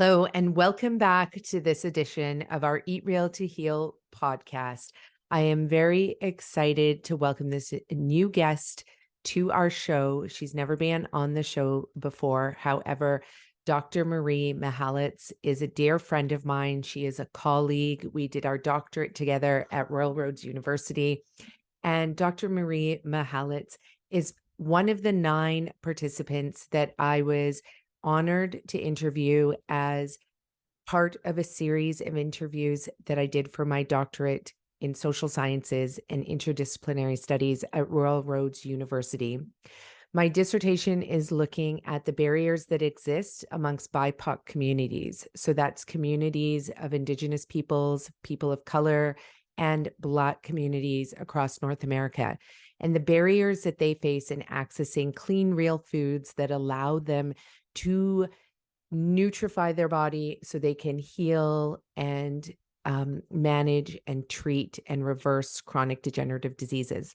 Hello, and welcome back to this edition of our Eat Real to Heal podcast. I am very excited to welcome this new guest to our show. She's never been on the show before. However, Dr. Marie Mihalicz is a dear friend of mine. She is a colleague. We did our doctorate together at Royal Roads University. And Dr. Marie Mihalicz is one of the 9 participants that I was honored to interview as part of a series of interviews that I did for my doctorate in social sciences and interdisciplinary studies at Royal Roads University. My dissertation is looking at the barriers that exist amongst BIPOC communities. So that's communities of Indigenous peoples, people of color, and Black communities across North America, and the barriers that they face in accessing clean, real foods that allow them to nutrify their body so they can heal and manage and treat and reverse chronic degenerative diseases.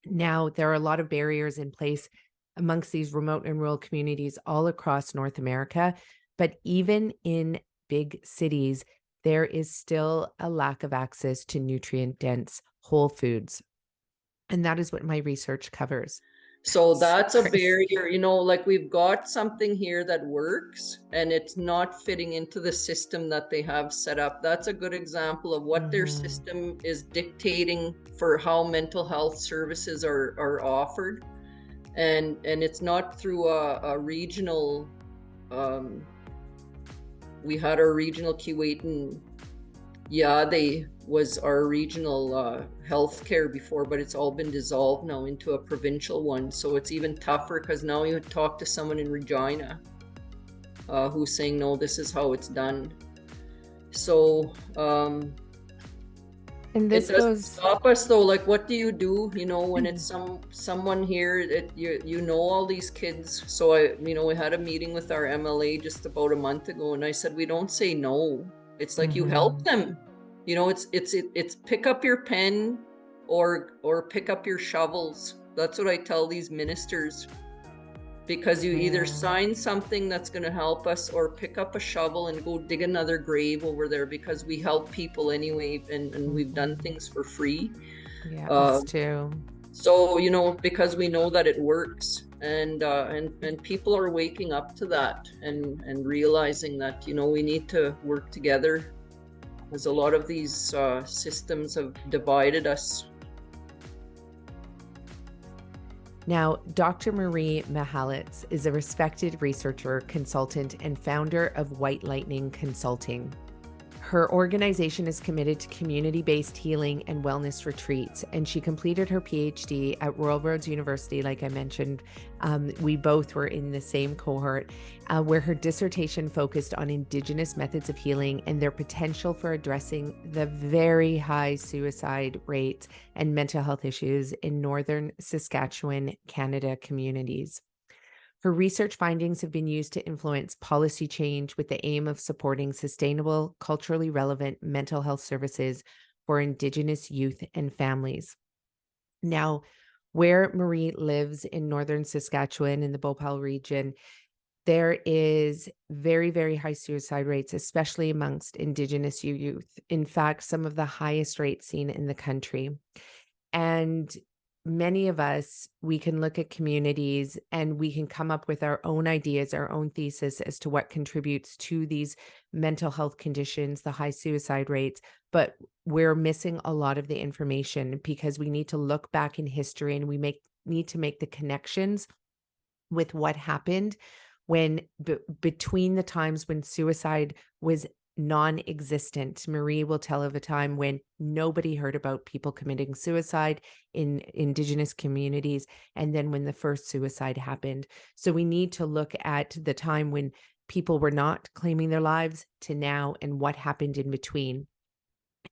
Now, there are a lot of barriers in place amongst these remote and rural communities all across North America, but even in big cities, there is still a lack of access to nutrient-dense whole foods. And that is what my research covers. So that's a Chris. barrier, like we've got something here that works and it's not fitting into the system that they have set up. That's a good example of what their system is dictating for how mental health services are offered. And it's not through a regional, we had our regional Keewatin, they was our regional healthcare before, but it's all been dissolved now into a provincial one. So it's even tougher because now you talk to someone in Regina who's saying, no, this is how it's done. So and this it doesn't goes stop us though. Like, what do you do, when it's someone here that you know all these kids? So we had a meeting with our MLA just about a month ago, and I said, we don't say no. It's like you help them. It's pick up your pen or pick up your shovels. That's what I tell these ministers, because you either sign something that's going to help us or pick up a shovel and go dig another grave over there, because we help people anyway, and we've done things for free. Yeah, us too. So, because we know that it works, and people are waking up to that and realizing that, we need to work together, because a lot of these systems have divided us. Now, Dr. Marie Mihalicz is a respected researcher, consultant, and founder of White Lightning Consulting. Her organization is committed to community-based healing and wellness retreats, and she completed her Ph.D. at Royal Roads University. Like I mentioned, we both were in the same cohort, where her dissertation focused on Indigenous methods of healing and their potential for addressing the very high suicide rates and mental health issues in Northern Saskatchewan, Canada communities. Her research findings have been used to influence policy change with the aim of supporting sustainable, culturally relevant mental health services for Indigenous youth and families. Now, where Marie lives in Northern Saskatchewan in the Bhopal region, there is very, very high suicide rates, especially amongst Indigenous youth. In fact, some of the highest rates seen in the country. And many of us, we can look at communities and we can come up with our own ideas, our own thesis as to what contributes to these mental health conditions, the high suicide rates, but we're missing a lot of the information because we need to look back in history, and we need to make the connections with what happened when between the times when suicide was non-existent. Marie will tell of a time when nobody heard about people committing suicide in Indigenous communities, and then when the first suicide happened. So we need to look at the time when people were not claiming their lives to now, and what happened in between.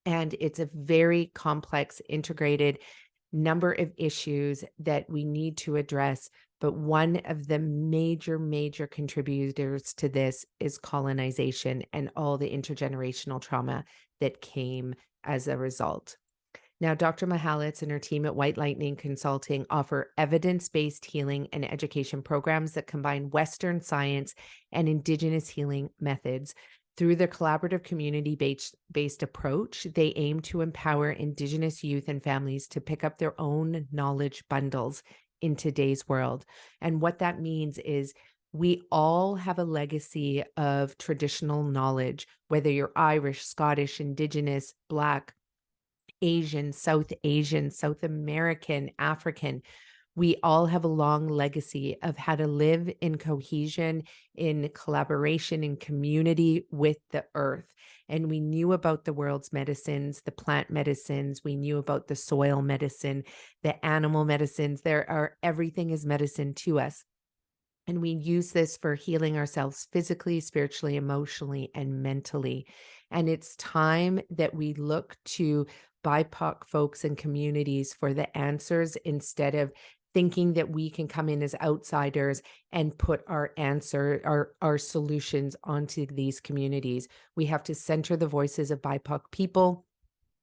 And it's a very complex, integrated number of issues that we need to address. But one of the major contributors to this is colonization and all the intergenerational trauma that came as a result. Now, Dr. Mihalicz and her team at White Lightning Consulting offer evidence based healing and education programs that combine Western science and Indigenous healing methods. Through their collaborative community based approach, they aim to empower Indigenous youth and families to pick up their own knowledge bundles in today's world. And what that means is we all have a legacy of traditional knowledge, whether you're Irish, Scottish, Indigenous, Black, Asian, South American, African. We all have a long legacy of how to live in cohesion, in collaboration, in community with the earth. And we knew about the world's medicines, the plant medicines. We knew about the soil medicine, the animal medicines. Everything is medicine to us. And we use this for healing ourselves physically, spiritually, emotionally, and mentally. And it's time that we look to BIPOC folks and communities for the answers instead of thinking that we can come in as outsiders and put our solutions onto these communities. We have to center the voices of BIPOC people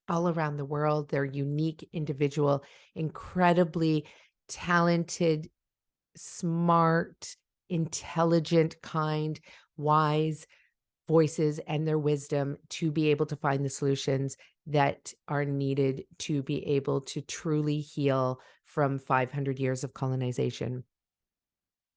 all around the world. They're unique, individual, incredibly talented, smart, intelligent, kind, wise voices and their wisdom to be able to find the solutions that are needed to be able to truly heal from 500 years of colonization.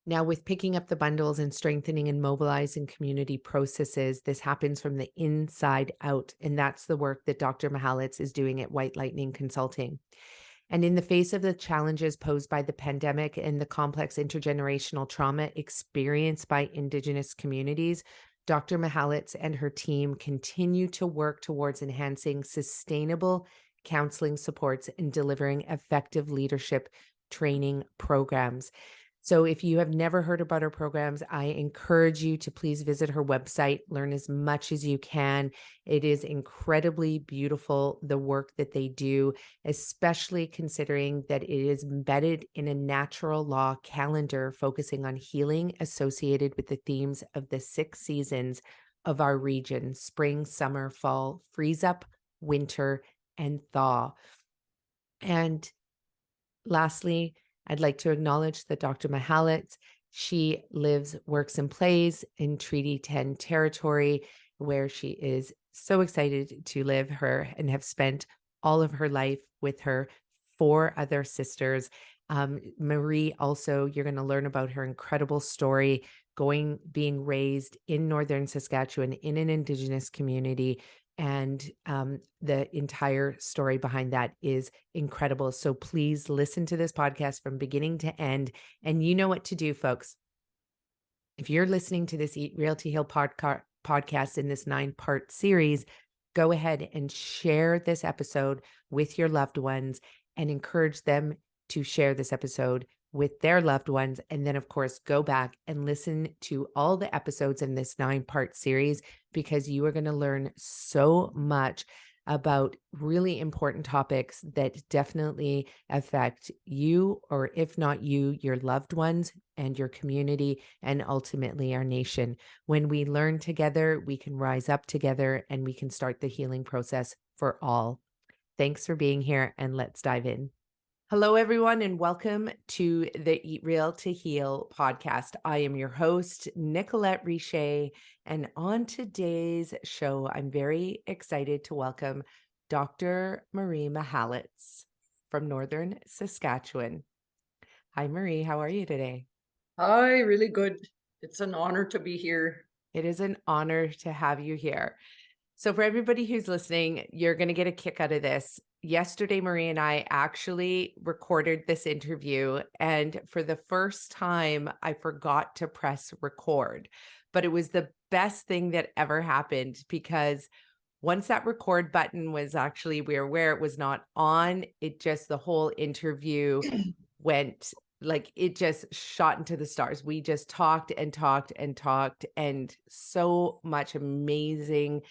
Now, with picking up the bundles and strengthening and mobilizing community processes, this happens from the inside out. And that's the work that Dr. Mihalicz is doing at White Lightning Consulting. And in the face of the challenges posed by the pandemic and the complex intergenerational trauma experienced by Indigenous communities, Dr. Mihalicz and her team continue to work towards enhancing sustainable counseling supports and delivering effective leadership training programs. So if you have never heard about her programs, I encourage you to please visit her website, learn as much as you can. It is incredibly beautiful, the work that they do, especially considering that it is embedded in a natural law calendar focusing on healing associated with the themes of the 6 seasons of our region: spring, summer, fall, freeze up, winter, and thaw. And lastly, I'd like to acknowledge that Dr. Mihalicz, she lives, works, and plays in Treaty 10 territory, where she is so excited to live her and have spent all of her life with her 4 other sisters. Marie, also, you're going to learn about her incredible story being raised in Northern Saskatchewan in an Indigenous community. And the entire story behind that is incredible. So please listen to this podcast from beginning to end. And you know what to do, folks. If you're listening to this Eat Real to Heal podcast in this 9-part series, go ahead and share this episode with your loved ones and encourage them to share this episode with their loved ones. And then, of course, go back and listen to all the episodes in this 9-part series, because you are going to learn so much about really important topics that definitely affect you, or if not you, your loved ones and your community, and ultimately our nation. When we learn together, we can rise up together and we can start the healing process for all. Thanks for being here, and let's dive in. Hello, everyone, and welcome to the Eat Real to Heal podcast. I am your host, Nicolette Richer, and on today's show, I'm very excited to welcome Dr. Marie Mihalicz from Northern Saskatchewan. Hi, Marie. How are you today? Hi, really good. It's an honor to be here. It is an honor to have you here. So for everybody who's listening, you're going to get a kick out of this. Yesterday, Marie and I actually recorded this interview, and for the first time, I forgot to press record. But it was the best thing that ever happened, because once that record button was actually, we were aware it was not on, the whole interview went, like, it just shot into the stars. We just talked and talked and talked, and so much amazing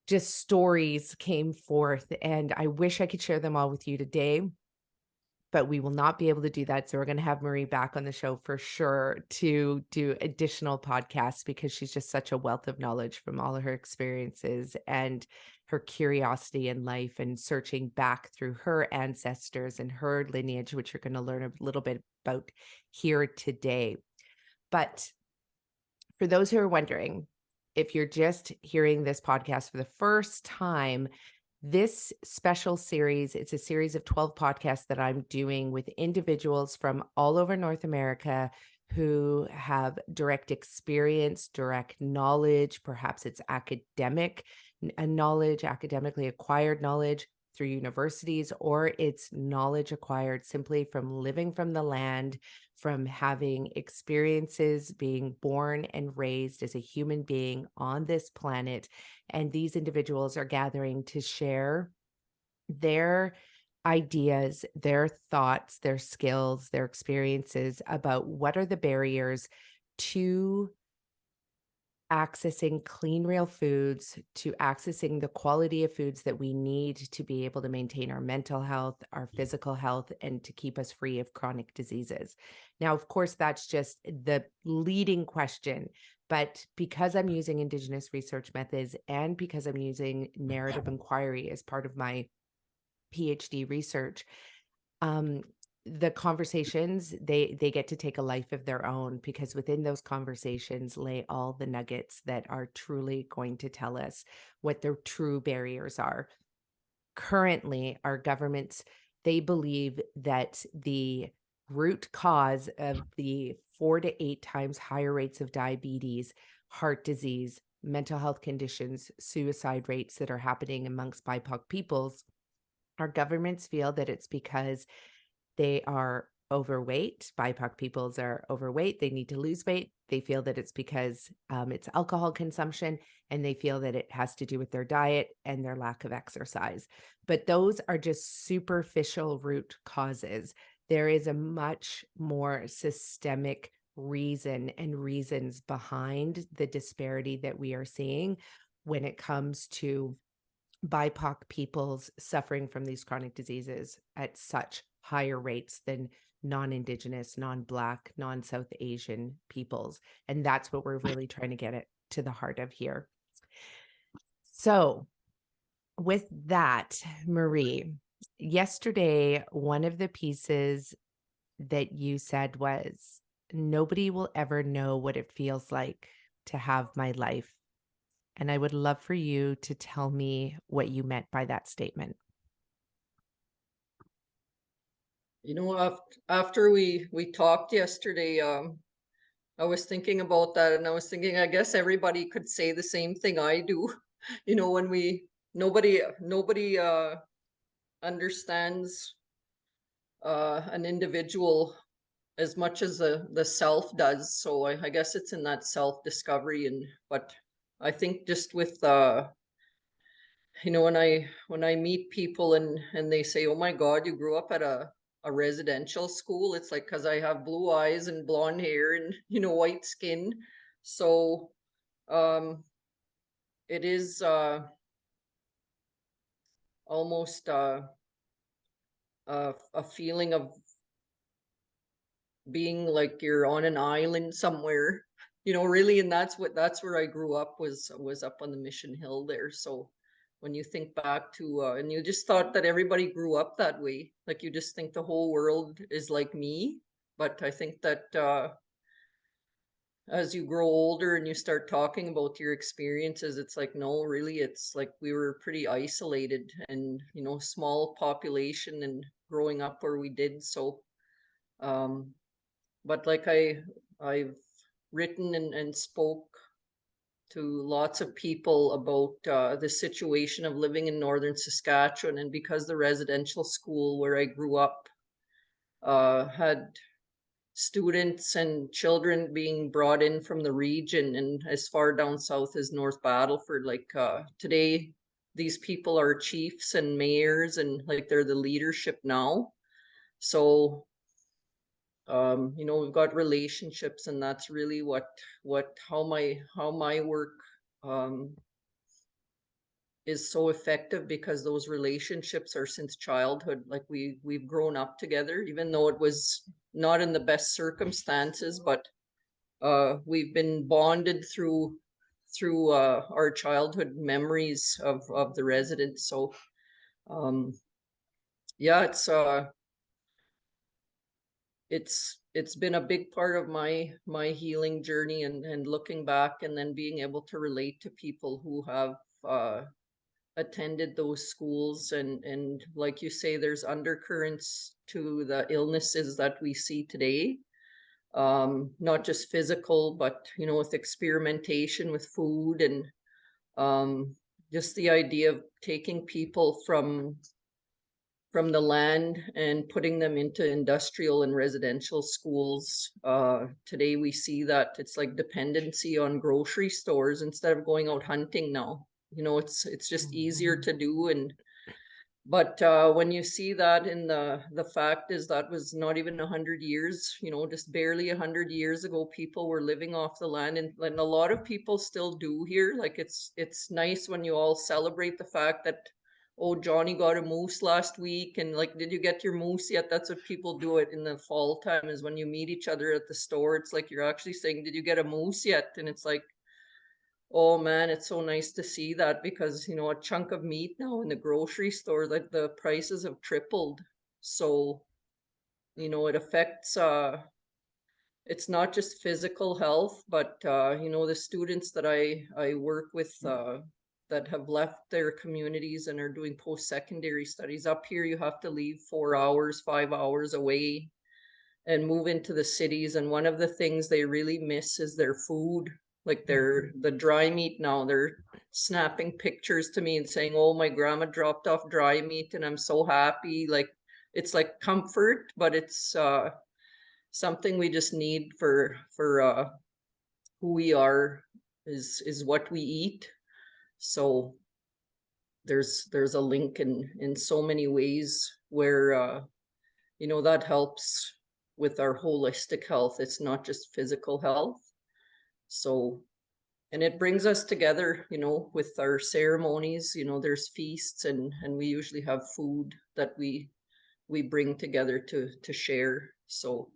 just stories came forth, and I wish I could share them all with you today, but we will not be able to do that. So we're going to have Marie back on the show for sure to do additional podcasts, because she's just such a wealth of knowledge from all of her experiences and her curiosity in life and searching back through her ancestors and her lineage, which you're going to learn a little bit about here today. But for those who are wondering, if you're just hearing this podcast for the first time, this special series, it's a series of 12 podcasts that I'm doing with individuals from all over North America who have direct experience, direct knowledge, perhaps it's academic knowledge, academically acquired knowledge through universities, or it's knowledge acquired simply from living from the land, from having experiences being born and raised as a human being on this planet. And these individuals are gathering to share their ideas, their thoughts, their skills, their experiences about what are the barriers to accessing clean, real foods, to accessing the quality of foods that we need to be able to maintain our mental health, our physical health, and to keep us free of chronic diseases. Now, of course, that's just the leading question. But because I'm using Indigenous research methods and because I'm using narrative inquiry as part of my Ph.D. research, the conversations, they get to take a life of their own, because within those conversations lay all the nuggets that are truly going to tell us what the true barriers are. Currently, our governments, they believe that the root cause of the 4 to 8 times higher rates of diabetes, heart disease, mental health conditions, suicide rates that are happening amongst BIPOC peoples, our governments feel that it's because they are overweight. BIPOC peoples are overweight. They need to lose weight. They feel that it's because it's alcohol consumption, and they feel that it has to do with their diet and their lack of exercise. But those are just superficial root causes. There is a much more systemic reason and reasons behind the disparity that we are seeing when it comes to BIPOC peoples suffering from these chronic diseases at such higher rates than non-Indigenous, non-Black, non-South Asian peoples. And that's what we're really trying to get it to the heart of here. So with that, Marie, yesterday, one of the pieces that you said was, nobody will ever know what it feels like to have my life. And I would love for you to tell me what you meant by that statement. You know, after we talked yesterday, I was thinking about that, and I was thinking, I guess everybody could say the same thing I do. You know, when nobody understands an individual as much as the self does. So I guess it's in that self discovery. And but I think just with you know, when I meet people and they say, "Oh my God, you grew up at a residential school," it's like, because I have blue eyes and blonde hair and, you know, white skin. So um it is almost a feeling of being like you're on an island somewhere, you know, really. And that's where I grew up, was up on the Mission Hill there. So when you think back to and you just thought that everybody grew up that way, like you just think the whole world is like me. But I think that as you grow older and you start talking about your experiences, it's like, no, really, it's like we were pretty isolated and, you know, small population and growing up where we did. So um but like I've written and spoke to lots of people about the situation of living in northern Saskatchewan. And because the residential school where I grew up had students and children being brought in from the region and as far down south as North Battleford, like today these people are chiefs and mayors, and like they're the leadership now. So you know, we've got relationships, and that's really what how my work um is so effective, because those relationships are since childhood. Like we've grown up together, even though it was not in the best circumstances, but we've been bonded through through our childhood memories of the residents. So yeah, it's been a big part of my healing journey, and looking back and then being able to relate to people who have attended those schools, and like you say, there's undercurrents to the illnesses that we see today, not just physical, but with experimentation with food, and just the idea of taking people from the land and putting them into industrial and residential schools. Today we see that it's like dependency on grocery stores instead of going out hunting now. It's just easier to do. But when you see that, in the fact is that was not even 100 years, just barely 100 years ago, people were living off the land, and a lot of people still do here. Like it's nice when you all celebrate the fact that, oh, Johnny got a moose last week, and like, did you get your moose yet? That's what people do it in the fall time, is when you meet each other at the store. It's like you're actually saying, did you get a moose yet? And it's like, oh man, it's so nice to see that, because a chunk of meat now in the grocery store, like the prices have tripled. So, it affects it's not just physical health, but the students that I work with that have left their communities and are doing post-secondary studies up here, you have to leave 4 hours, 5 hours away and move into the cities. And one of the things they really miss is their food. Like the dry meat now, they're snapping pictures to me and saying, oh, my grandma dropped off dry meat and I'm so happy. Like, it's like comfort, but it's something we just need for who we are, is what we eat. So there's a link in so many ways where that helps with our holistic health. It's not just physical health. So, and it brings us together, with our ceremonies. There's feasts, and we usually have food that we bring together to share. So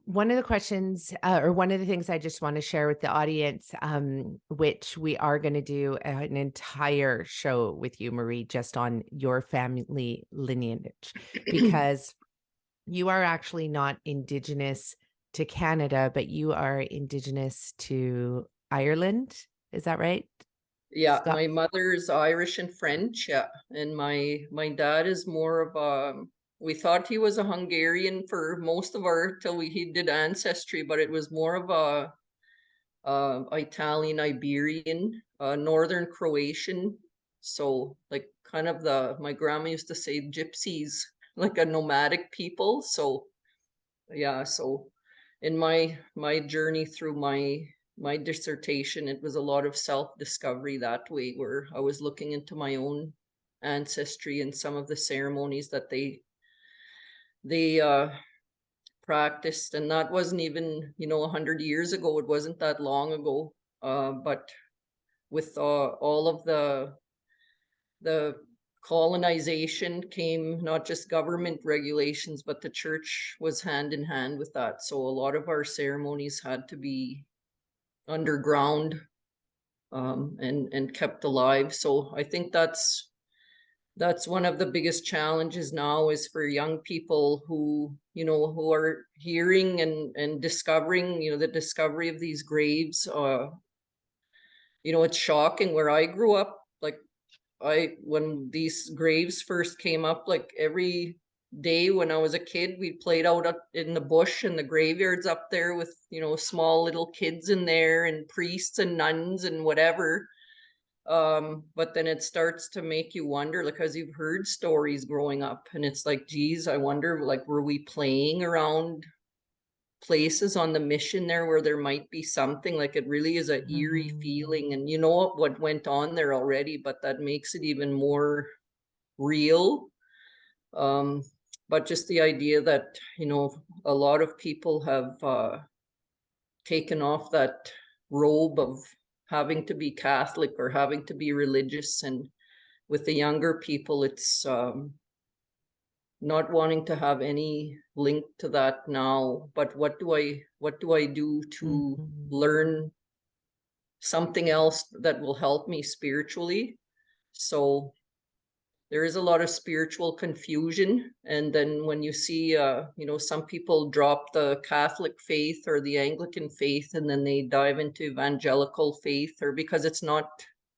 one of the questions, or one of the things I just want to share with the audience, which we are going to do an entire show with you, Marie, just on your family lineage, because you are actually not Indigenous to Canada, but you are Indigenous to Ireland. Is that right? Yeah, Scott? my mother's Irish and French, yeah, and my dad is more of a. We thought he was a Hungarian for most of our till he did ancestry, but it was more of a Italian, Iberian, Northern Croatian. So like kind of my grandma used to say gypsies, like a nomadic people. So yeah, so in my journey through my dissertation, it was a lot of self-discovery that way, where I was looking into my own ancestry and some of the ceremonies that they practiced. And that wasn't even 100 years ago. It wasn't that long ago. But with all of the colonization came not just government regulations, but the church was hand in hand with that. So a lot of our ceremonies had to be underground, and kept alive. So I think that's one of the biggest challenges now, is for young people who are hearing and discovering, the discovery of these graves. It's shocking. Where I grew up, like, when these graves first came up, like every day when I was a kid, we played out in the bush and the graveyards up there with small little kids in there, and priests and nuns and whatever. But then it starts to make you wonder, like, because you've heard stories growing up, and it's like, geez, I wonder, like, were we playing around places on the mission there where there might be something? Like, it really is a eerie feeling, and what went on there already, but that makes it even more real. But just the idea that a lot of people have taken off that robe of having to be Catholic or having to be religious, and with the younger people, it's not wanting to have any link to that now. But what do I do to learn something else that will help me spiritually. So there is a lot of spiritual confusion. And then when you see, you know, some people drop the Catholic faith or the Anglican faith, and then they dive into evangelical faith, or because it's not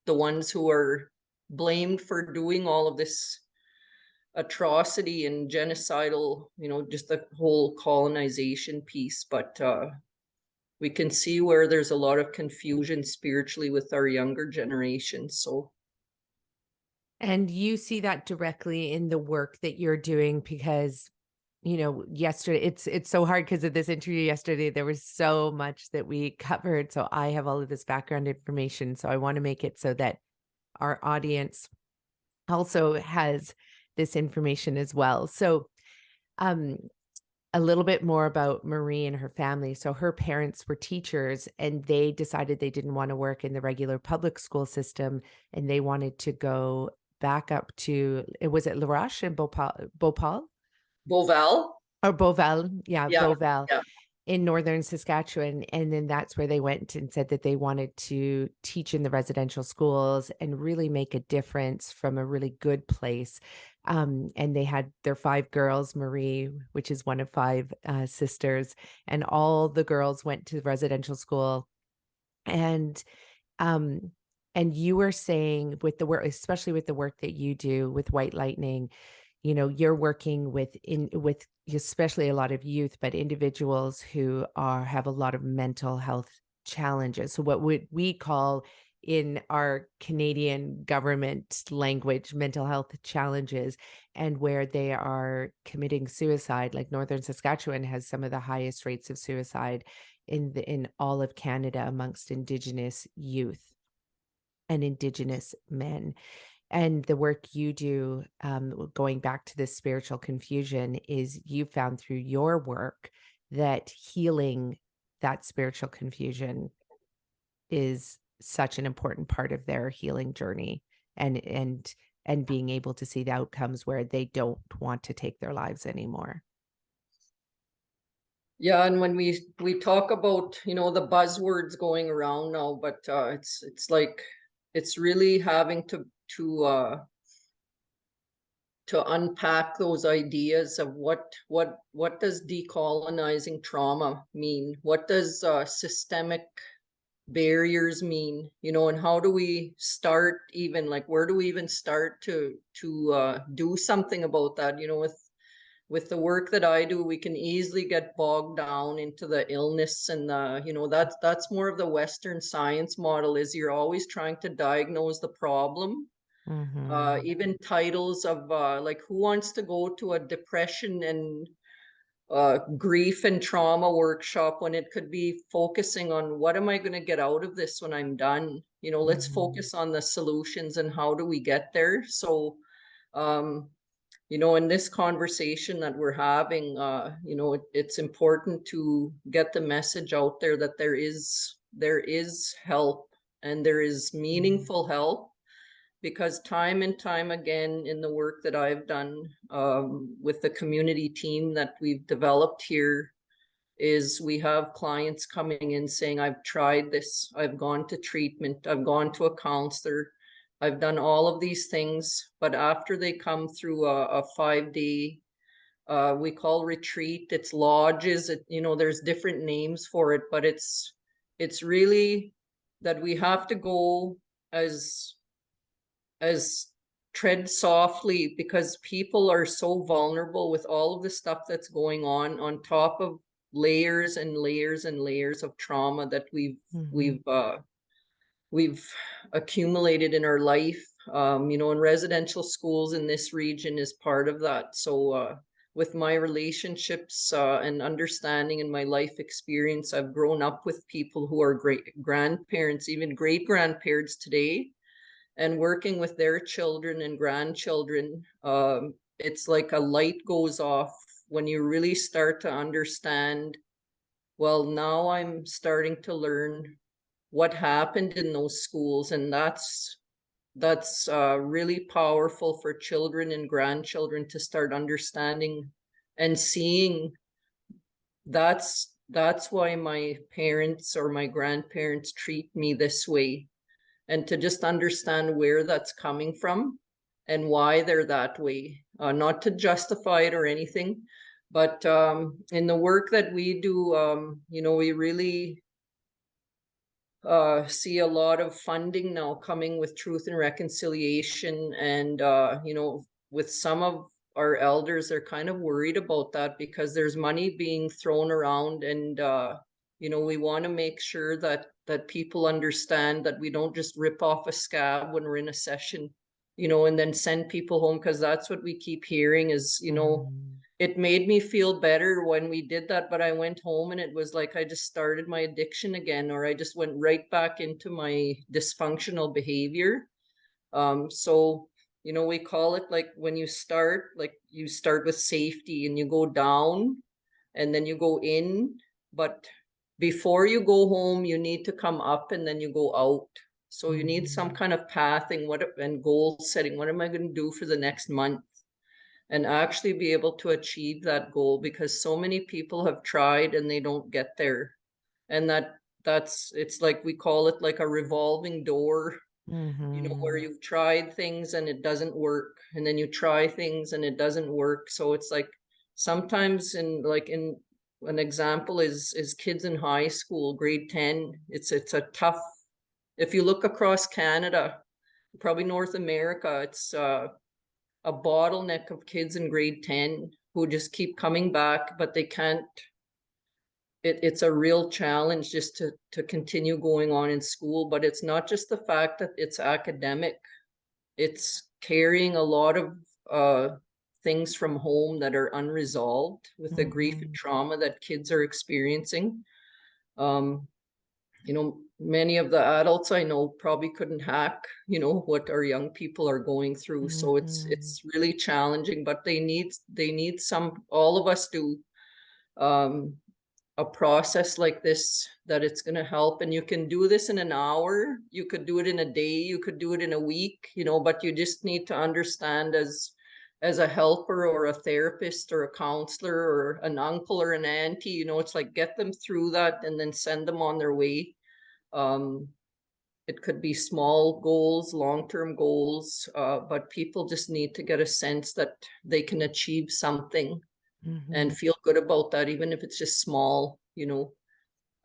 the ones who are blamed for doing all of this atrocity and genocidal, you know, just the whole colonization piece. But we can see where there's a lot of confusion spiritually with our younger generation. So And you see that directly in the work that you're doing because, you know, yesterday it's so hard because of this interview yesterday. There was so much that we covered. So I have all of this background information. So I want to make it so that our audience also has this information as well. So um a little bit more about Marie and her family. So her parents were teachers and they decided they didn't want to work in the regular public school system and they wanted to go back up to, it was at La Roche and Bhopal Boval, or Beauval. Yeah, yeah, Beauval yeah. in northern Saskatchewan. And then that's where they went and said that they wanted to teach in the residential schools and really make a difference from a really good place. And they had their 5 girls, Marie, which is one of 5 sisters, and all the girls went to residential school. And um, and you were saying with the work, especially with the work that you do with White Lightning, you know, you're working with especially a lot of youth, but individuals who have a lot of mental health challenges. So what would we call in our Canadian government language mental health challenges, and where they are committing suicide. Like Northern Saskatchewan has some of the highest rates of suicide in all of Canada amongst Indigenous youth and Indigenous men. And the work you do, going back to this spiritual confusion, is you found through your work that healing that spiritual confusion is such an important part of their healing journey, and being able to see the outcomes where they don't want to take their lives anymore. Yeah, and when we talk about, you know, the buzzwords going around now, but it's like it's really having to unpack those ideas of what does decolonizing trauma mean? What does systemic barriers mean? You know, and how do we start, even like where do we even start to do something about that? You know, with the work that I do, we can easily get bogged down into the illness and the, you know, that's more of the Western science model, is you're always trying to diagnose the problem. Mhm. Even titles of like who wants to go to a depression and grief and trauma workshop when it could be focusing on what am I going to get out of this when I'm done? You know, let's Mhm. focus on the solutions and how do we get there. So um, you know, in this conversation that we're having, you know, it's important to get the message out there that there is help, and there is Mhm. meaningful help, because time and time again in the work that I've done with the community team that we've developed here, is we have clients coming in saying, I've tried this, I've gone to treatment, I've gone to a counselor, I've done all of these things, but after they come through a 5 day, we call retreat, it's lodges, you know, there's different names for it, but it's really that we have to go as as tread softly, because people are so vulnerable with all of the stuff that's going on top of layers and layers and layers of trauma that Mhm. we've accumulated in our life. You know, and residential schools in this region is part of that. So with my relationships and understanding and my life experience, I've grown up with people who are great grandparents, even great grandparents today, and working with their children and grandchildren. It's like a light goes off when you really start to understand, well, now I'm starting to learn what happened in those schools, and that's really powerful for children and grandchildren to start understanding and seeing. that's why my parents or my grandparents treat me this way, and to just understand where that's coming from and why they're that way. Not to justify it or anything, but in the work that we do, we really see a lot of funding now coming with Truth and Reconciliation. And, with some of our elders, they're kind of worried about that because there's money being thrown around. And, we want to make sure that people understand that we don't just rip off a scab when we're in a session, and then send people home, because that's what we keep hearing is, Mhm. it made me feel better when we did that, but I went home and it was like I just started my addiction again, or I just went right back into my dysfunctional behavior. So, we call it, like, when you start with safety and you go down and then you go in, but before you go home, you need to come up and then you go out. So you need some Mhm. kind of pathing, and goal setting. What am I going to do for the next month? And actually be able to achieve that goal, because so many people have tried and they don't get there. And it's like, we call it like a revolving door, where Mhm. you've tried things and it doesn't work, and then you try things and it doesn't work. So it's like, sometimes, in an example is kids in high school, grade 10. It's a tough, if you look across Canada, probably North America, it's a bottleneck of kids in grade 10 who just keep coming back, but they can't. It's a real challenge just to continue going on in school. But it's not just the fact that it's academic, it's carrying a lot of things from home that are unresolved with the grief and Mhm. trauma that kids are experiencing. um, Many of the adults I know probably couldn't hack, what our young people are going through. So Mhm. it's really challenging, but they need all of us do, um, a process like this, that it's going to help. And you can do this in an hour, you could do it in a day, you could do it in a week, but you just need to understand, as a helper or a therapist or a counselor or an uncle or an auntie, it's like, get them through that and then send them on their way. um, it could be small goals, long-term goals, but people just need to get a sense that they can achieve something Mhm. and feel good about that, even if it's just small.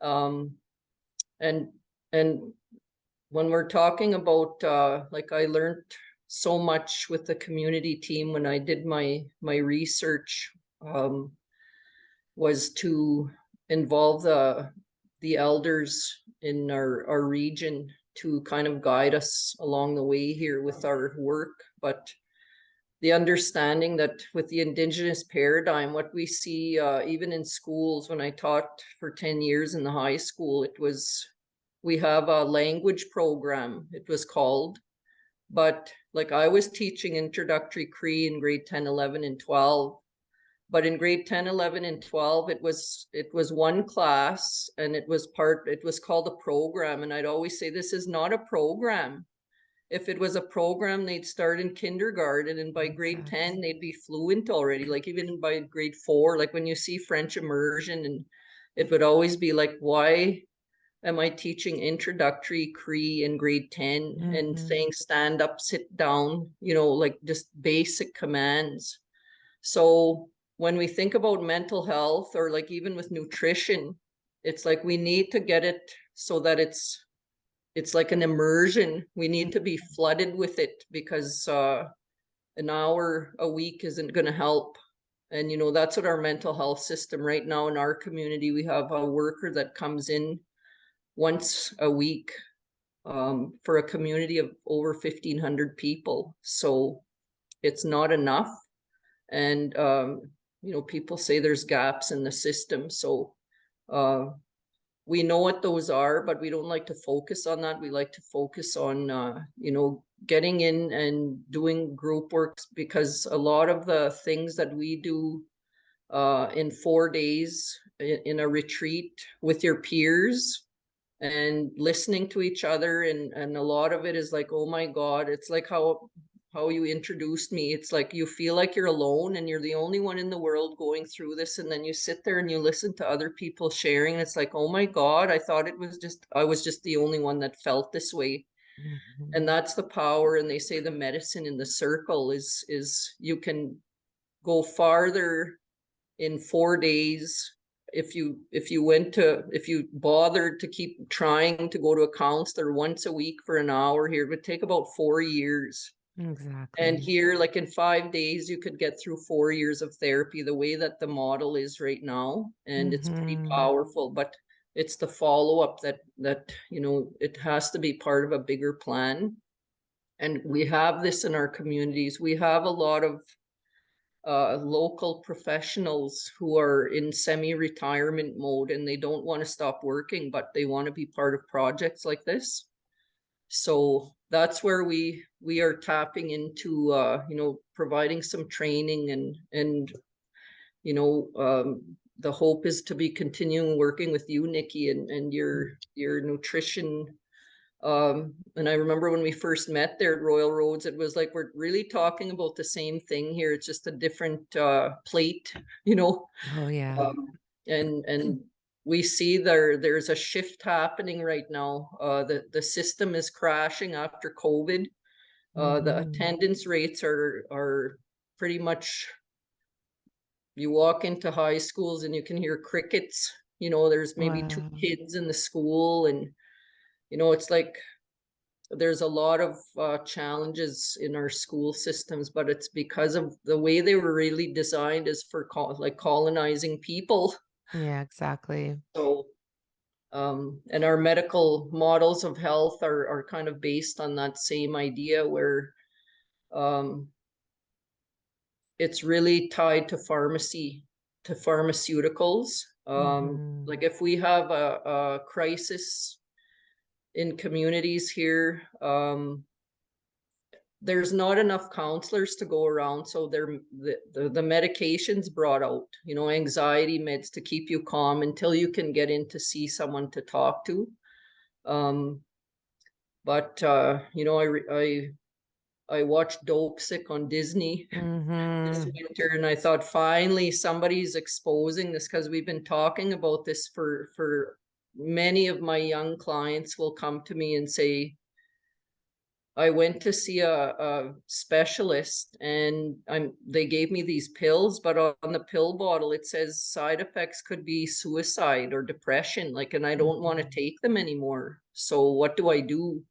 Um, and and when we're talking about, like, I learned so much with the community team when I did my research, um, was to involve the elders in our region to kind of guide us along the way here with our work. But the understanding that with the Indigenous paradigm, what we see, even in schools, when I taught for 10 years in the high school, we have a language program, it was called. But like, I was teaching introductory Cree in grade 10, 11, and 12. But in grade 10, 11, and 12, it was one class, and it was called a program. And I'd always say, this is not a program. If it was a program, they'd start in kindergarten, and by grade 10 Exactly. they'd be fluent already. Like, even by grade 4, like when you see French immersion, and it would always be like, why am I teaching introductory Cree in grade 10 and Mhm. saying stand up, sit down, like just basic commands? So when we think about mental health, or like even with nutrition, it's like, we need to get it so that it's like an immersion. We need to be flooded with it, because an hour a week isn't going to help. And that's what our mental health system right now in our community, we have a worker that comes in once a week, for a community of over 1,500 people. So it's not enough. And people say there's gaps in the system. So uh, we know what those are, but we don't like to focus on that. We like to focus on, getting in and doing group works, because a lot of the things that we do in 4 days in a retreat with your peers and listening to each other, and a lot of it is like, oh my God, it's like how you introduced me. It's like you feel like you're alone and you're the only one in the world going through this, and then you sit there and you listen to other people sharing, and it's like, oh my God, I thought I was just the only one that felt this way. Mhm. And that's the power. And they say the medicine in the circle is you can go farther in 4 days if you bothered to keep trying to go to a counselor once a week for an hour. Here it would take about 4 years. And Exactly. here, like in 5 days, you could get through 4 years of therapy, the way that the model is right now. And it's pretty Mhm. powerful, but it's the follow-up that it has to be part of a bigger plan. And we have this in our communities. We have a lot of local professionals who are in semi-retirement mode, and they don't want to stop working, but they want to be part of projects like this. So that's where we are tapping into providing some training, and the hope is to be continuing working with you, Nikki, and your nutrition. And I remember when we first met there at Royal Roads, it was like we're really talking about the same thing here. It's just a different plate, you know. Oh, yeah. And we see there's a shift happening right now. The system is crashing after COVID. The Mhm. attendance rates are pretty much, you walk into high schools and you can hear crickets. There's maybe two Wow. kids in the school, and it's like there's a lot of challenges in our school systems, but it's because of the way they were really designed is for like colonizing people. Yeah, exactly. So and our medical models of health are kind of based on that same idea, where um, it's really tied to pharmaceuticals. Mhm. Like if we have a crisis in communities here, there's not enough counselors to go around, so the medications brought out, anxiety meds to keep you calm until you can get in to see someone to talk to. Um, but I watched Dope Sick on Disney this Mhm. winter, and I thought finally somebody's exposing this, because we've been talking about this for many of my young clients will come to me and say, I went to see a specialist, and they gave me these pills, but on the pill bottle it says side effects could be suicide or depression, like, and I don't want to Mhm. take them anymore. So what do I do?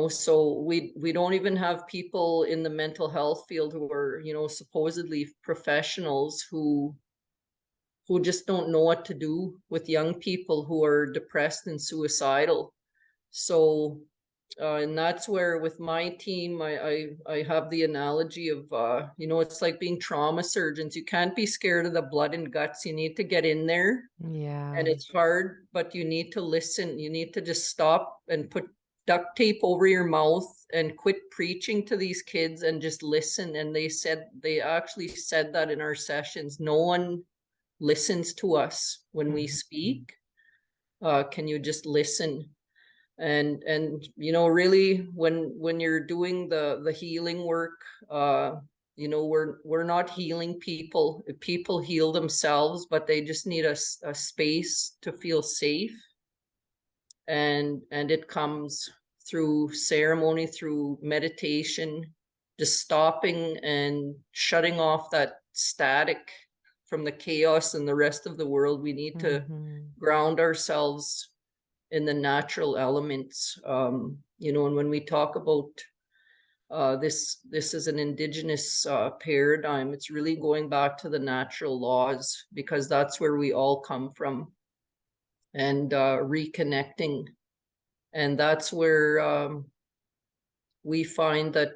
So we don't even have people in the mental health field who are, supposedly professionals, who just don't know what to do with young people who are depressed and suicidal. So and that's where with my team, I have the analogy of, it's like being trauma surgeons. You can't be scared of the blood and guts. You need to get in there, and Yeah. it's hard, but you need to listen. You need to just stop and put duct tape over your mouth and quit preaching to these kids and just listen. And they actually said that in our sessions. No one listens to us when we Mhm. speak. Can you just listen? And really, when you're doing the healing work, we're not healing people. People heal themselves, but they just need a space to feel safe. And it comes through ceremony, through meditation, just stopping and shutting off that static from the chaos and the rest of the world. We need to Mhm. ground ourselves in the natural elements. And when we talk about this is an Indigenous paradigm, it's really going back to the natural laws, because that's where we all come from, and reconnecting. And that's where we find that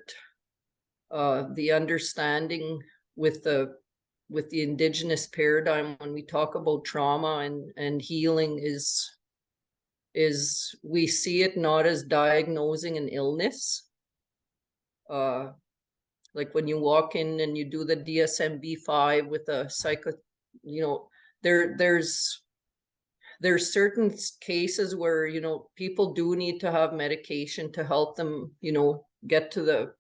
the understanding with the Indigenous paradigm, when we talk about trauma and healing, is we see it not as diagnosing an illness. Uh, like when you walk in and you do the DSM-5 with a psycho, you know, there's certain cases where, people do need to have medication to help them, get to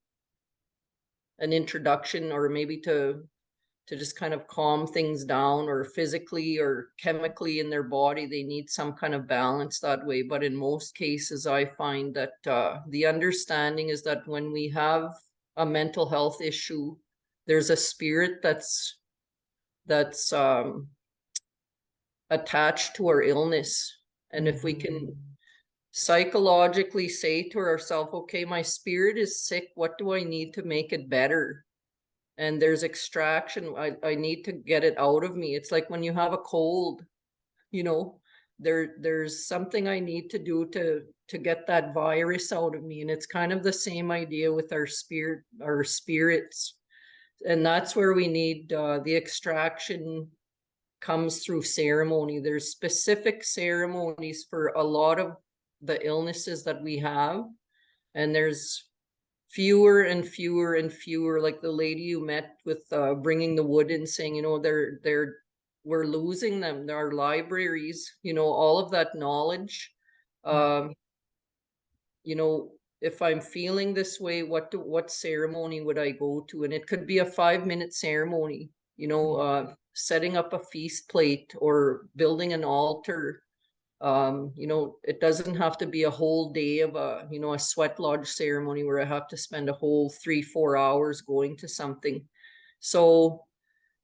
an introduction, or maybe to just kind of calm things down, or physically or chemically in their body, they need some kind of balance that way. But in most cases, I find that the understanding is that when we have a mental health issue, there's a spirit that's attached to our illness. And if we can psychologically say to ourselves, okay, my spirit is sick, what do I need to make it better? And there's extraction. I need to get it out of me. It's like when you have a cold, you know, there's something I need to do to get that virus out of me. And it's kind of the same idea with our spirits. And that's where we need the extraction comes through ceremony. There's specific ceremonies for a lot of the illnesses that we have, and there's fewer and fewer and fewer. Like the lady you met with bringing the wood in, saying, you know, we're losing them. Our libraries, you know, all of that knowledge. Um, you know, if I'm feeling this way, what ceremony would I go to? And it could be a 5-minute ceremony, you know, setting up a feast plate or building an altar. You know, it doesn't have to be a whole day of a sweat lodge ceremony where I have to spend a whole 3-4 hours going to something. So,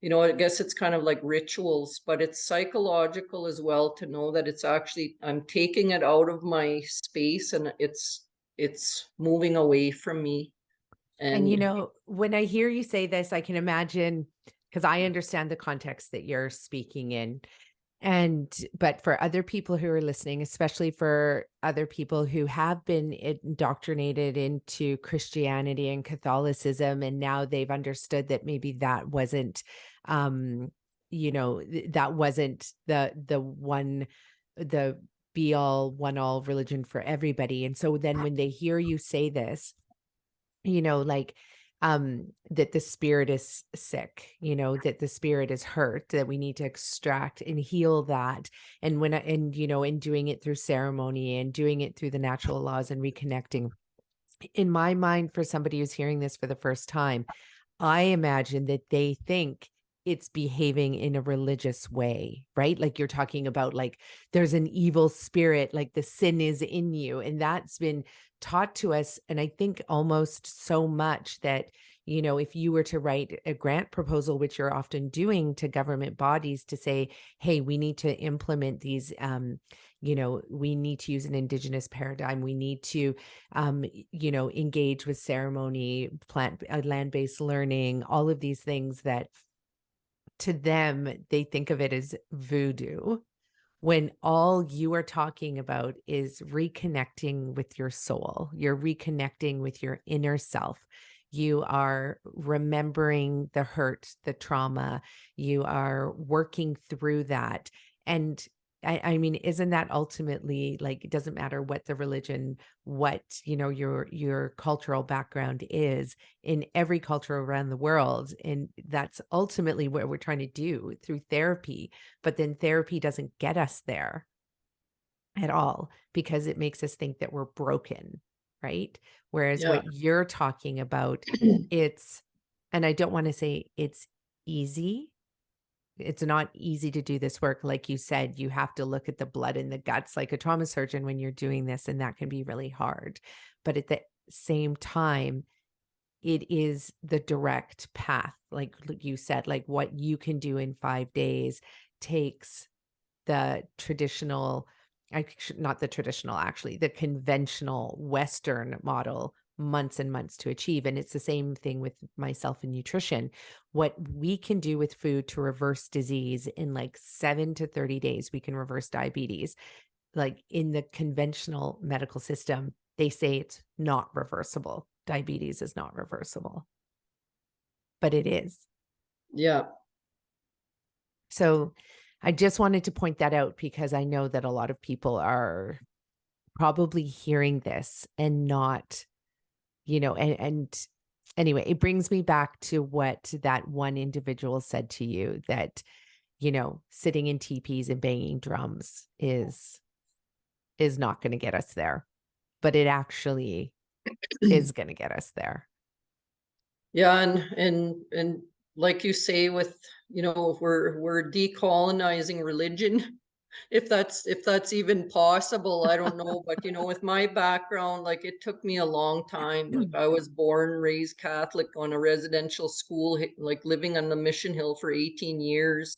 you know, I guess it's kind of like rituals, but it's psychological as well, to know that it's actually, I'm taking it out of my space, and it's moving away from me. And, And when I hear you say this, I can imagine, because I understand the context that you're speaking in. But for other people who are listening, especially for other people who have been indoctrinated into Christianity and Catholicism, and now they've understood that maybe that wasn't, that wasn't the be all, one all religion for everybody. And so then when they hear you say this, like, that the spirit is sick, that the spirit is hurt, that we need to extract and heal that. And in doing it through ceremony and doing it through the natural laws and reconnecting, in my mind, for somebody who's hearing this for the first time, I imagine that they think it's behaving in a religious way, right? Like you're talking about, like, there's an evil spirit, like the sin is in you. And that's been taught to us. And I think almost so much that, if you were to write a grant proposal, which you're often doing to government bodies, to say, hey, we need to implement these, we need to use an Indigenous paradigm. We need to, engage with ceremony, land-based learning, all of these things that to them, they think of it as voodoo, when all you are talking about is reconnecting with your soul. You're reconnecting with your inner self. You are remembering the hurt, the trauma. You are working through that. And I mean, isn't that ultimately, like, it doesn't matter what the religion, what, your cultural background is, in every culture around the world. And that's ultimately what we're trying to do through therapy. But then therapy doesn't get us there at all, because it makes us think that we're broken, right? Whereas yeah, what you're talking about, and I don't want to say it's easy. It's not easy to do this work. Like you said, you have to look at the blood in the guts like a trauma surgeon when you're doing this, and that can be really hard. But at the same time, it is the direct path. Like you said, like what you can do in 5 days takes the traditional, not the traditional, actually, the conventional Western model months and months to achieve. And it's the same thing with myself and nutrition. What we can do with food to reverse disease in like 7 to 30 days, we can reverse diabetes. Like in the conventional medical system, they say it's not reversible. Diabetes is not reversible, but it is. yeah. So I just wanted to point that out, because I know that a lot of people are probably hearing this and not, and anyway, it brings me back to what that one individual said to you, that, sitting in teepees and banging drums is not going to get us there, but it actually is going to get us there. Yeah, and like you say, with we're decolonizing religion, if that's even possible, I don't know. But with my background, like it took me a long time. Like I was born, raised Catholic on a residential school, like living on the Mission Hill for 18 years.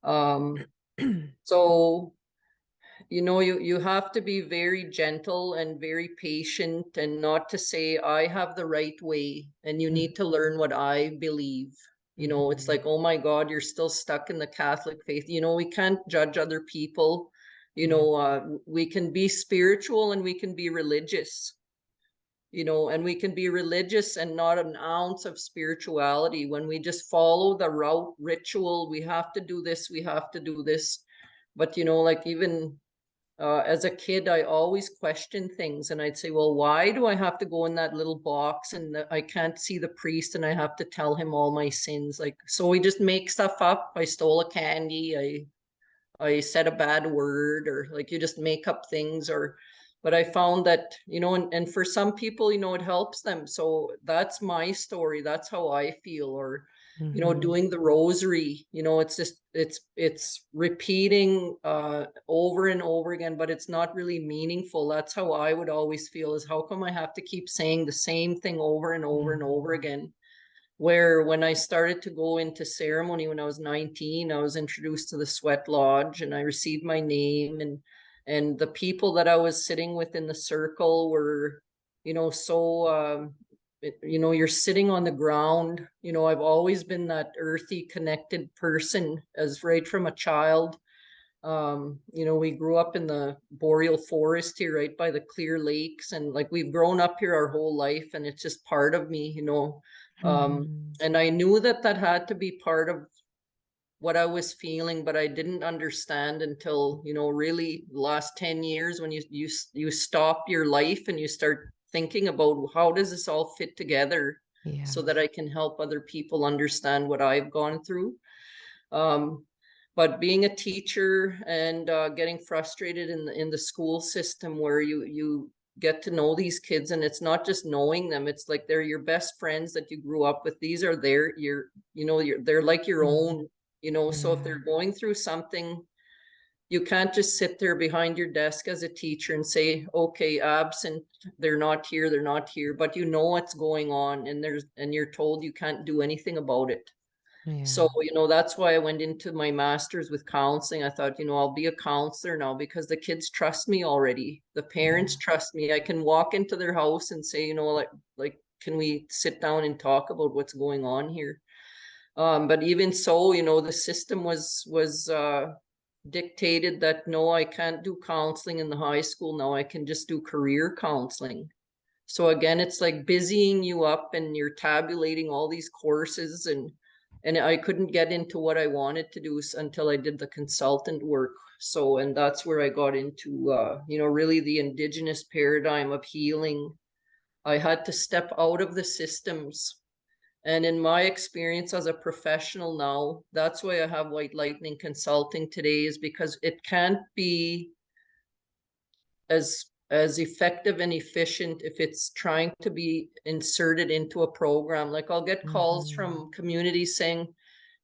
Um, so you have to be very gentle and very patient, and not to say I have the right way and you need to learn what I believe. It's Mhm. like, oh my God, you're still stuck in the Catholic faith. We can't judge other people. Yeah. We can be spiritual and we can be religious. And we can be religious and not an ounce of spirituality. When we just follow the route ritual, we have to do this, we have to do this. But like, even as a kid, I always questioned things, and I'd say, well, why do I have to go in that little box and I can't see the priest and I have to tell him all my sins? Like, so we just make stuff up. I stole a candy. I said a bad word, or like you just make up things. But I found that, and for some people, it helps them. So that's my story. That's how I feel. Or, Mhm. doing the rosary, it's just, it's repeating over and over again, but it's not really meaningful. That's how I would always feel, is how come I have to keep saying the same thing over and over and over Mhm. again? Where when I started to go into ceremony when I was 19, I was introduced to the Sweat Lodge and I received my name, and the people that I was sitting with in the circle were, so you're sitting on the ground. I've always been that earthy connected person, as right from a child. We grew up in the boreal forest here, right by the clear lakes, and like we've grown up here our whole life, and it's just part of me. Um, Mhm. and I knew that that had to be part of what I was feeling, but I didn't understand until, really the last 10 years, when you stop your life and you start thinking about how does this all fit together, Yeah. so that I can help other people understand what I've gone through. Um, but being a teacher and getting frustrated in the school system, where you get to know these kids, and it's not just knowing them, it's like they're your best friends that you grew up with. These are they're like your Mhm. own. So if Yeah. they're going through something, you can't just sit there behind your desk as a teacher and say, okay, absent, they're not here, they're not here. But you know what's going on, and you're told you can't do anything about it. So, Yeah. that's why I went into my master's with counseling. I thought, I'll be a counselor now, because the kids trust me already. The parents Yeah. trust me. I can walk into their house and say, like, can we sit down and talk about what's going on here? But even so, the system was dictated that no, I can't do counseling in the high school. Now I can just do career counseling. So again, it's like busying you up, and you're tabulating all these courses, and I couldn't get into what I wanted to do until I did the consultant work. So, and that's where I got into really the Indigenous paradigm of healing. I had to step out of the systems. And in my experience as a professional now, that's why I have White Lightning Consulting today, is because it can't be as effective and efficient if it's trying to be inserted into a program. Like I'll get calls Mhm. from communities saying,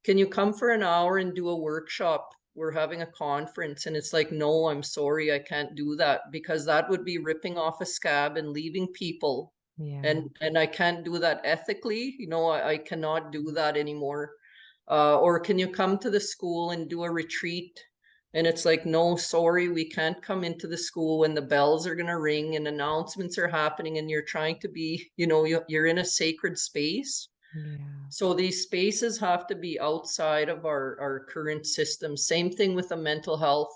can you come for an hour and do a workshop? We're having a conference. And it's like, no, I'm sorry, I can't do that, because that would be ripping off a scab and leaving people. Yeah. And I can't do that ethically. I cannot do that anymore. Or can you come to the school and do a retreat? And it's like, no, sorry, we can't come into the school when the bells are going to ring and announcements are happening, and you're trying to be, you're in a sacred space. Yeah. So these spaces have to be outside of our current system. Same thing with the mental health.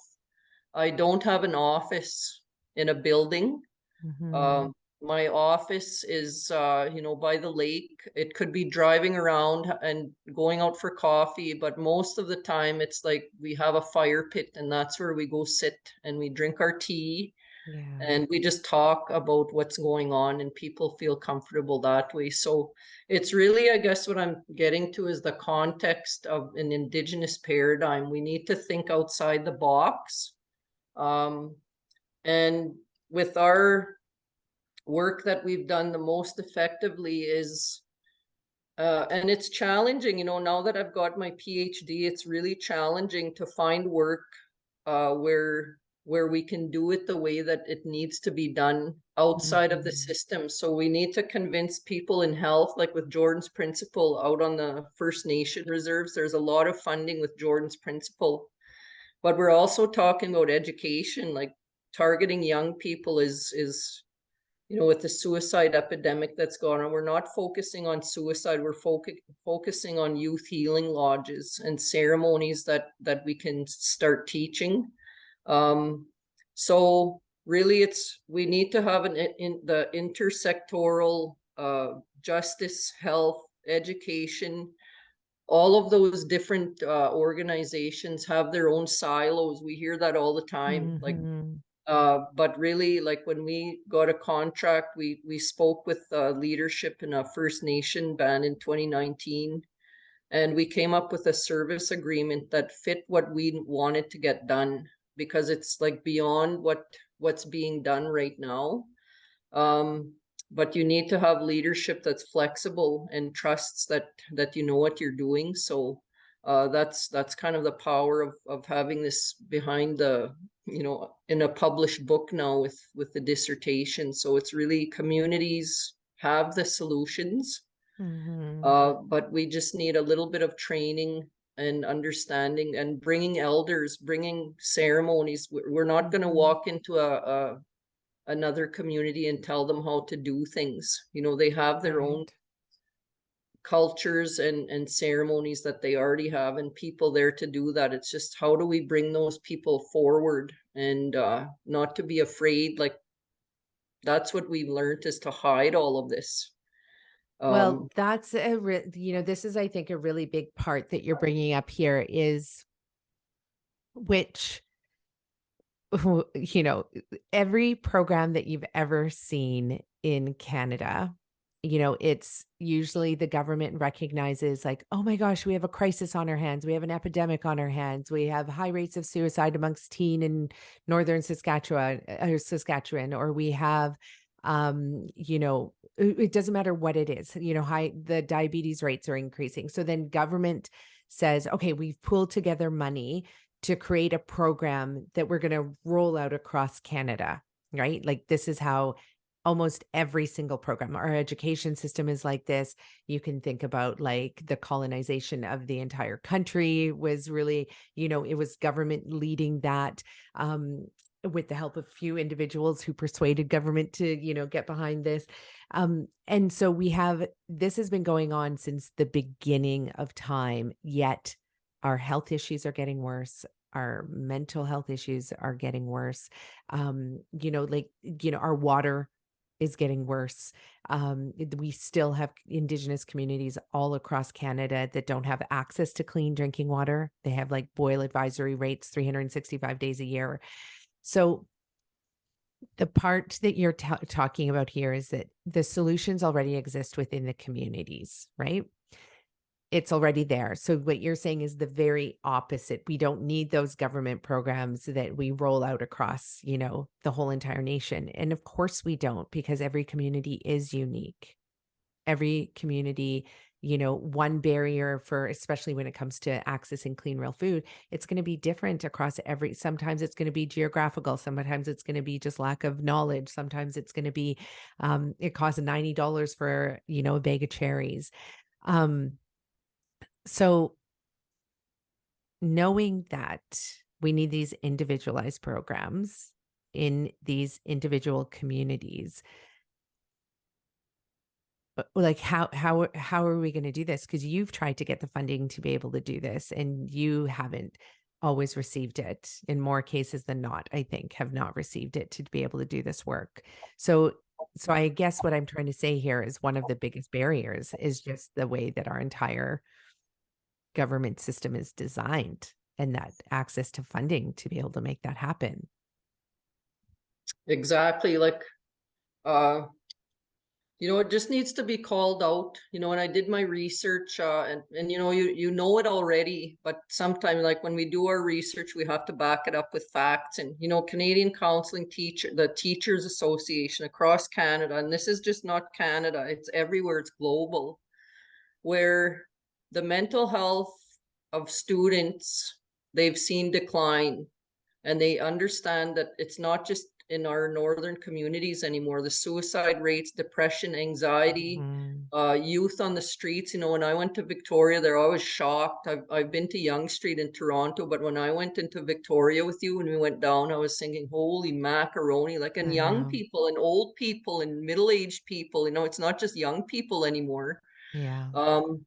I don't have an office in a building. Mhm. Um, my office is, by the lake. It could be driving around and going out for coffee, but most of the time it's like we have a fire pit, and that's where we go sit and we drink our tea, Yeah. and we just talk about what's going on, and people feel comfortable that way. So it's really, I guess, what I'm getting to is the context of an Indigenous paradigm. We need to think outside the box. Um, and with our work that we've done the most effectively is And it's challenging, now that I've got my PhD, it's really challenging to find work where we can do it the way that it needs to be done outside of the Mhm. system. So we need to convince people in health, like with Jordan's Principle out on the First Nation reserves. There's a lot of funding with Jordan's Principle, but we're also talking about education, like targeting young people is with the suicide epidemic that's gone on, we're not focusing on suicide. We're focusing on youth healing lodges and ceremonies that we can start teaching. Um, so really, we need to have the intersectoral justice, health, education. All of those different organizations have their own silos. We hear that all the time. Like Mhm. but really, like when we got a contract, we spoke with leadership in a First Nation band in 2019, and we came up with a service agreement that fit what we wanted to get done, because it's like beyond what's being done right now. Um, but you need to have leadership that's flexible and trusts that you know what you're doing. So that's kind of the power of having this behind the in a published book now with the dissertation. So it's really communities have the solutions, Mhm. but we just need a little bit of training and understanding and bringing elders, bringing ceremonies. We're not going to Mhm. walk into a another community and tell them how to do things. They have their own Right. cultures and ceremonies that they already have, and people there to do that. It's just, how do we bring those people forward, and not to be afraid. Like, that's what we've learned, is to hide all of this. Well, um that's this is, I think, a really big part that you're bringing up here is which, you know, every program that you've ever seen in Canada, it's usually the government recognizes, like, oh my gosh, we have a crisis on our hands. We have an epidemic on our hands. We have high rates of suicide amongst teen in northern Saskatchewan, or we have, it doesn't matter what it is, the diabetes rates are increasing. So then government says, okay, we've pulled together money to create a program that we're going to roll out across Canada, right? Like, this is how almost every single program, our education system is like this. You can think about, like, the colonization of the entire country was really, it was government leading that, with the help of few individuals who persuaded government to, get behind this. And so this has been going on since the beginning of time, yet our health issues are getting worse. Our mental health issues are getting worse. Our water is getting worse. We still have Indigenous communities all across Canada that don't have access to clean drinking water. They have, like, boil advisory rates 365 days a year. So the part that you're talking about here is that the solutions already exist within the communities, right? It's already there. So what you're saying is the very opposite. We don't need those government programs that we roll out across, the whole entire nation. And of course we don't, because every community is unique. Every community, one barrier for, especially when it comes to accessing clean, real food, it's going to be different across sometimes it's going to be geographical. Sometimes it's going to be just lack of knowledge. Sometimes it's going to be, it costs $90 for, a bag of cherries. Um, so knowing that we need these individualized programs in these individual communities, like, how are we going to do this? Because you've tried to get the funding to be able to do this, and you haven't always received it. In more cases than not, I think, have not received it to be able to do this work. So, so I guess what I'm trying to say here is one of the biggest barriers is just the way that our entire government system is designed, and that access to funding to be able to make that happen. exactly. Like, uh it just needs to be called out, and I did my research, and you know it already, but sometimes, like, when we do our research, we have to back it up with facts. And Canadian Counseling the Teachers Association across Canada, and this is just not Canada, it's everywhere, it's global. where the mental health of students, they've seen decline, and they understand that it's not just in our northern communities anymore. The suicide rates, depression, anxiety, Mhm. youth on the streets. When I went to Victoria, they're always shocked. I've been to Yonge Street in Toronto, but when I went into Victoria with you, when we went down, I was thinking, holy macaroni, like, and I young know. people and old people and middle-aged people, it's not just young people anymore. Yeah. Um,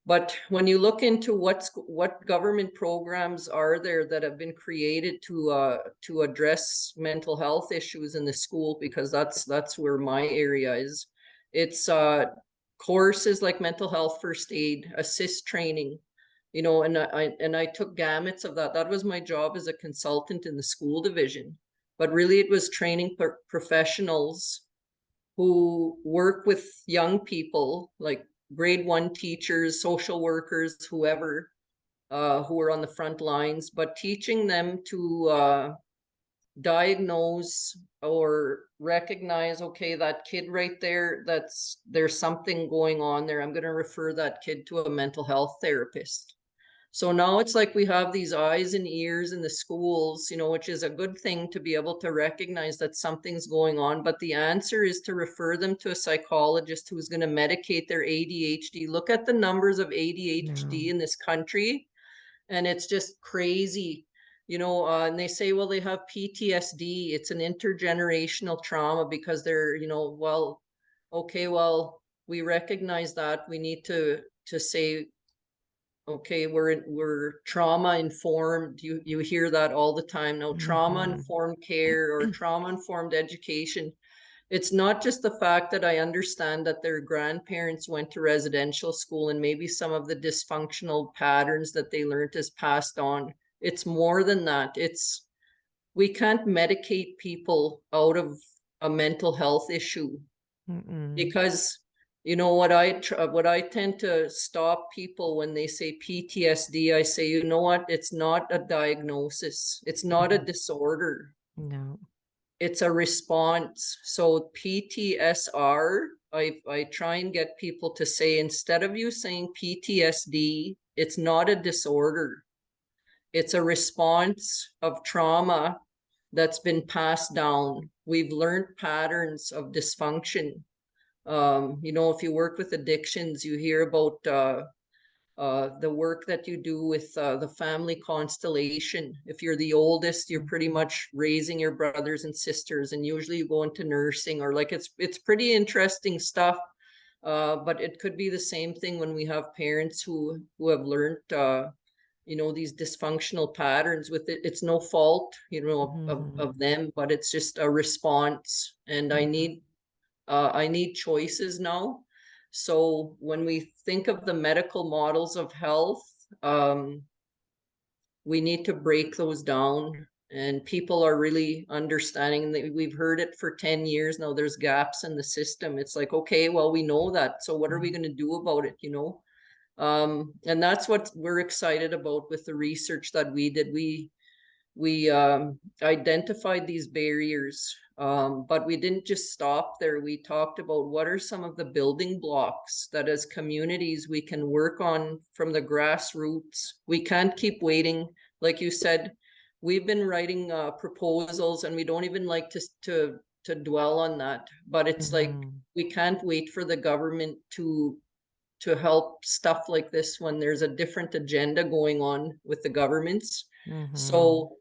but when you look into what government programs are there that have been created to address mental health issues in the school, because that's where my area is, it's courses like mental health first aid, assist training, and I took gamuts of that. That was my job as a consultant in the school division. But really, it was training professionals who work with young people, like grade 1 teachers, social workers, whoever, who are on the front lines, but teaching them to diagnose or recognize, okay, that kid right there, there's something going on there. I'm going to refer that kid to a mental health therapist. So now it's like we have these eyes and ears in the schools, which is a good thing to be able to recognize that something's going on. But the answer is to refer them to a psychologist who's going to medicate their ADHD. Look at the numbers of ADHD No. in this country, and it's just crazy. And they say, well, they have PTSD. It's an intergenerational trauma because they're, well, okay, well, we recognize that. We need to say, okay, we're trauma informed. You hear that all the time now. Trauma Mhm. informed care or trauma informed education. It's not just the fact that I understand that their grandparents went to residential school and maybe some of the dysfunctional patterns that they learned is passed on. It's more than that. We can't medicate people out of a mental health issue, Mm-mm. because what I tend to stop people when they say PTSD, I say, what, it's not a diagnosis, it's not a Mhm. disorder, No. it's a response. So PTSR, I try and get people to say, instead of you saying PTSD, it's not a disorder, it's a response of trauma that's been passed down. We've learned patterns of dysfunction. If you work with addictions, you hear about the work that you do with the family constellation. If you're the oldest, you're pretty Mhm. much raising your brothers and sisters, and usually you go into nursing, or like it's pretty interesting stuff. But it could be the same thing when we have parents who have learned these dysfunctional patterns with it. It's no fault, of Mhm. them, but it's just a response. And I Yeah. need I need choices now. So when we think of the medical models of health, we need to break those down. And people are really understanding that we've heard it for 10 years now. There's gaps in the system. It's like, okay, well, we know that. So what are we Mhm. going to do about it, And that's what we're excited about with the research that we did. We identified these barriers, but we didn't just stop there. We talked about what are some of the building blocks that as communities we can work on from the grassroots. We can't keep waiting. Like you said, we've been writing proposals, and we don't even like to dwell on that. But it's like Mhm. we can't wait for the government to help stuff like this when there's a different agenda going on with the governments. Mhm. So,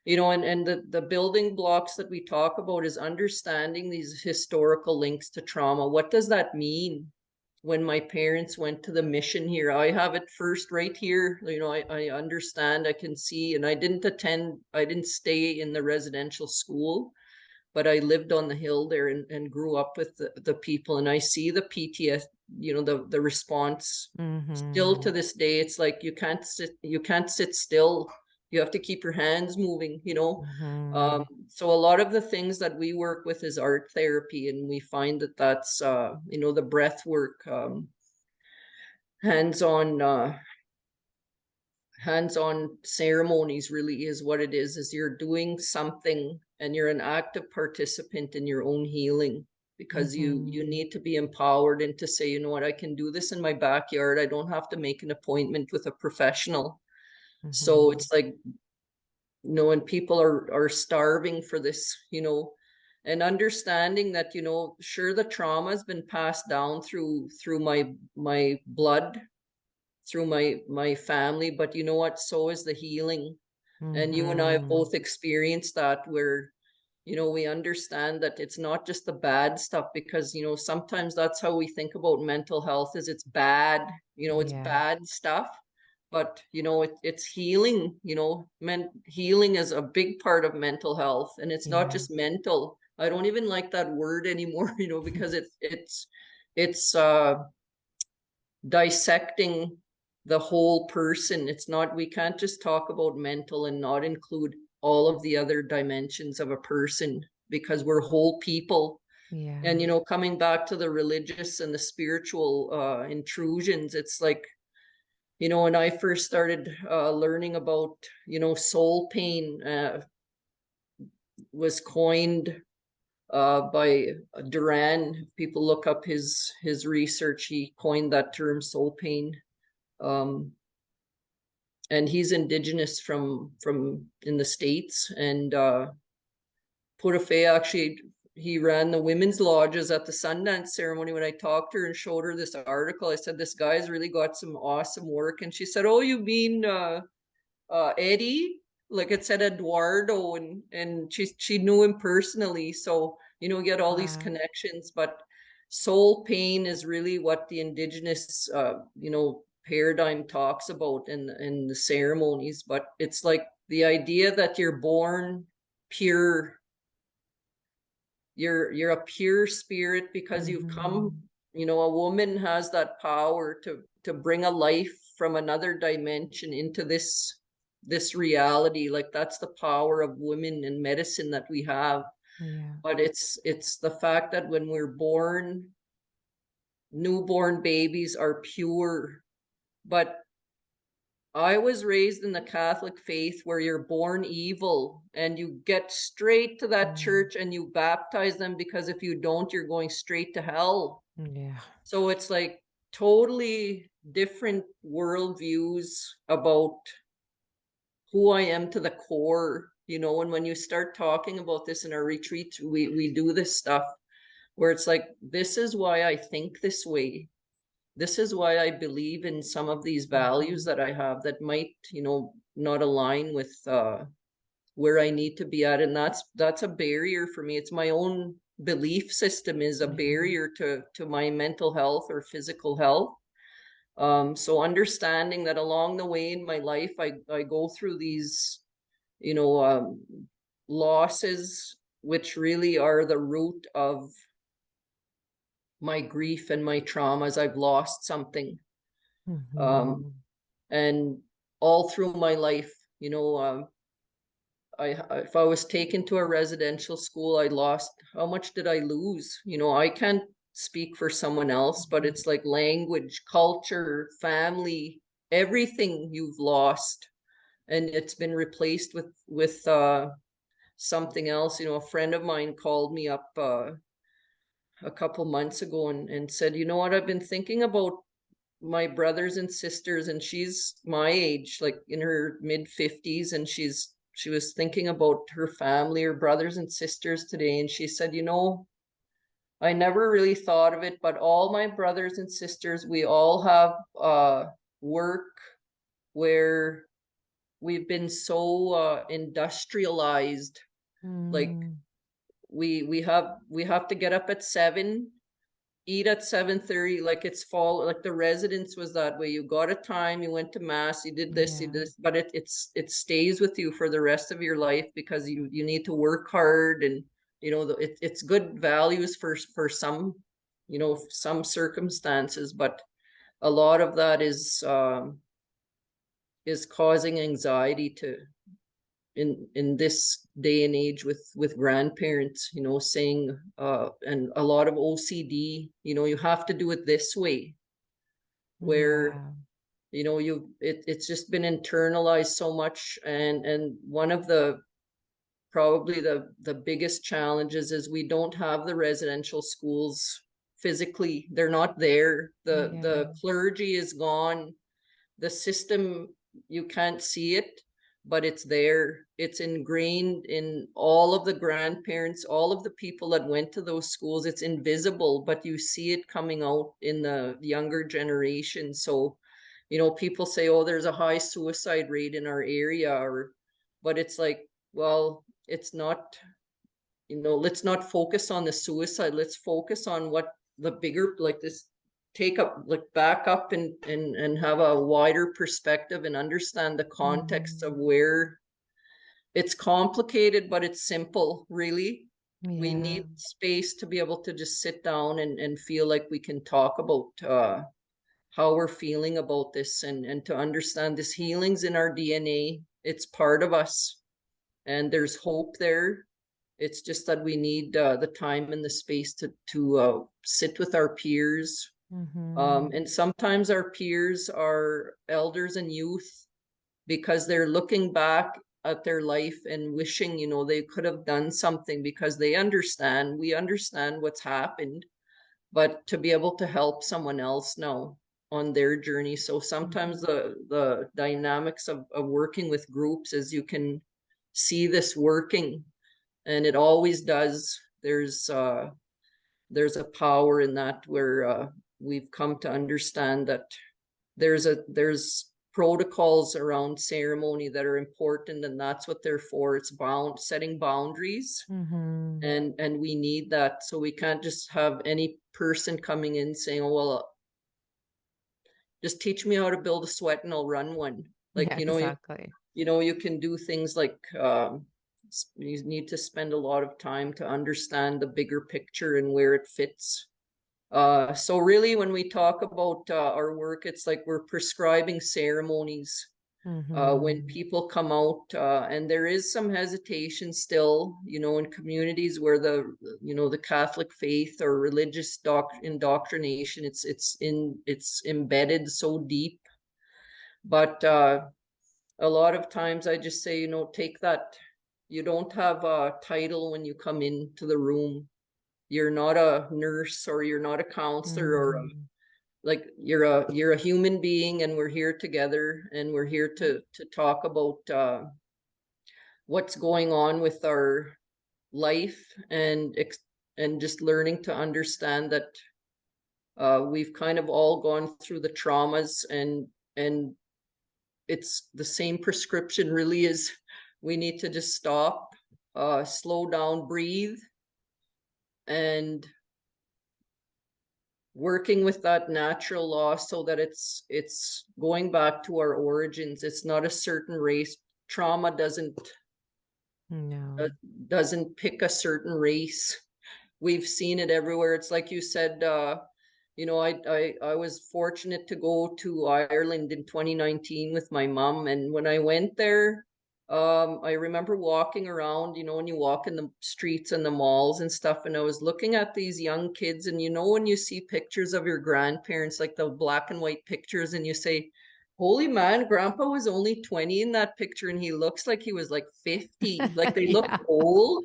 and the building blocks that we talk about is understanding these historical links to trauma. What does that mean? When my parents went to the mission here, I have it first right here. I understand, I can see, and I didn't stay in the residential school, but I lived on the hill there and grew up with the people, and I see the PTS, the response still to Mhm. this day. It's like you can't sit still. You have to keep your hands moving. Mhm. So a lot of the things that we work with is art therapy, and we find that that's the breath work, hands-on hands-on ceremonies really is what it is you're doing something and you're an active participant in your own healing. because you Mm-hmm. need to be empowered and to say, you know what, I can do this in my backyard. I don't have to make an appointment with a professional. So Mm-hmm. it's like, you know, when people are starving for this, you know, and understanding that, you know, sure, the trauma has been passed down through my blood, through my family, but you know what, so is the healing. And you and I have Mm-hmm. both experienced that, where, you know, we understand that it's not just the bad stuff, because, you know, sometimes that's how we think about mental health, is it's bad, you know, it's Yeah. bad stuff. But, you know, it's healing, you know, healing is a big part of mental health. And it's not Yeah. just mental. I don't even like that word anymore, you know, because it's dissecting the whole person. It's not, we can't just talk about mental and not include all of the other dimensions of a person, because we're whole people. Yeah. And, you know, coming back to the religious and the spiritual intrusions, it's like, you know, when I first started learning about, you know, soul pain, was coined by Duran. If people look up his research, he coined that term, soul pain. Um, and he's indigenous from in the States. And Purafea, actually, he ran the women's lodges at the Sundance ceremony. When I talked to her and showed her this article, I said, this guy's really got some awesome work. And she said, oh, you mean Eddie? Like, it said Eduardo, and she knew him personally. So, you know, get all these Wow. connections. But soul pain is really what the indigenous you know, paradigm talks about in the ceremonies. But it's like the idea that you're born pure, you're a pure spirit because you've come, Mm-hmm. you know, a woman has that power to bring a life from another dimension into this reality. Like, that's the power of women in medicine that we have. Yeah. But it's the fact that when we're born, newborn babies are pure. But I was raised in the Catholic faith, where you're born evil and you get straight to that Mm. church and you baptize them, because if you don't, you're going straight to hell. Yeah. So it's like totally different worldviews about who I am to the core, you know. And when you start talking about this in our retreats, we do this stuff where it's like, this is why I think this way. This is why I believe in some of these values Mm-hmm. that I have that might, you know, not align with where I need to be at. And that's a barrier for me. It's my own belief system is a Yeah. barrier to my mental health or physical health. So understanding that along the way in my life, I go through these, you know, losses, which really are the root of my grief and my traumas. I've lost something. Um, Mm-hmm. and all through my life, you know, if I was taken to a residential school, I lost, how much did I lose? You know, I can't speak for someone else, but Mm-hmm. it's like language, culture, family, everything you've lost, and it's been replaced with something else. You know, a friend of mine called me up a couple months ago and said, you know what, I've been thinking about my brothers and sisters, and she's my age, like in her mid 50s, and she was thinking about her family, her brothers and sisters today. And she said, you know, I never really thought of it, but all my brothers and sisters, we all have work where we've been so industrialized. Like, Mm. we have to get up at 7, eat at 7:30. Like, it's fall, like the residence was that way. You got a time, you went to mass, you did this, you Yeah. did this, but it stays with you for the rest of your life, because you need to work hard. And you know, it's good values for some, you know, some circumstances. But a lot of that is causing anxiety to in this day and age with grandparents, you know, saying and a lot of OCD, you know, you have to do it this way, where, Yeah. you know, it's just been internalized so much. And one of the probably the biggest challenges is we don't have the residential schools physically. They're not there. Yeah. The clergy is gone. The system, you can't see it, but it's there. It's ingrained in all of the grandparents, all of the people that went to those schools. It's invisible, but you see it coming out in the younger generation. So, people say, oh, there's a high suicide rate in our area, but it's like, well, it's not, let's not focus on the suicide. Let's focus on what the bigger, like this, take up, like back up and have a wider perspective and understand the context of Mhm. where it's complicated, but it's simple, really. We Yeah. need space to be able to just sit down and feel like we can talk about how we're feeling about this, and to understand this healing's in our DNA. It's part of us, and there's hope there. It's just that we need the time and the space to sit with our peers. Mhm. And sometimes our peers are elders and youth, because they're looking back at their life and wishing, they could have done something, because we understand what's happened, but to be able to help someone else now on their journey. So sometimes Mhm. the dynamics of working with groups is you can see this working, and it always does. There's a power in that, where we've come to understand that there's protocols around ceremony that are important, and that's what they're for. It's setting boundaries, Mhm. and we need that. So we can't just have any person coming in saying, oh, well, just teach me how to build a sweat and I'll run one. Like, Yeah, exactly. you can do things like, you need to spend a lot of time to understand the bigger picture and where it fits. So really, when we talk about our work, it's like we're prescribing ceremonies when Mhm. people come out, and there is some hesitation still, in communities where the Catholic faith or religious indoctrination, it's embedded so deep. But a lot of times I just say, take that. You don't have a title when you come into the room. You're not a nurse, or you're not a counselor, or Mhm. like, you're a human being, and we're here together, and we're here to talk about what's going on with our life, and just learning to understand that we've kind of all gone through the traumas, and it's the same prescription really is, we need to just stop, slow down, breathe, and working with that natural law, so that it's going back to our origins. It's not a certain race. Trauma uh, No. doesn't pick a certain race. We've seen it everywhere. It's like you said, I was fortunate to go to Ireland in 2019 with my mom, and when I went there, I remember walking around, when you walk in the streets and the malls and stuff, and I was looking at these young kids, and when you see pictures of your grandparents, like the black and white pictures, and you say, holy man, grandpa was only 20 in that picture, and he looks like he was like 50. Like, they look Yeah. old.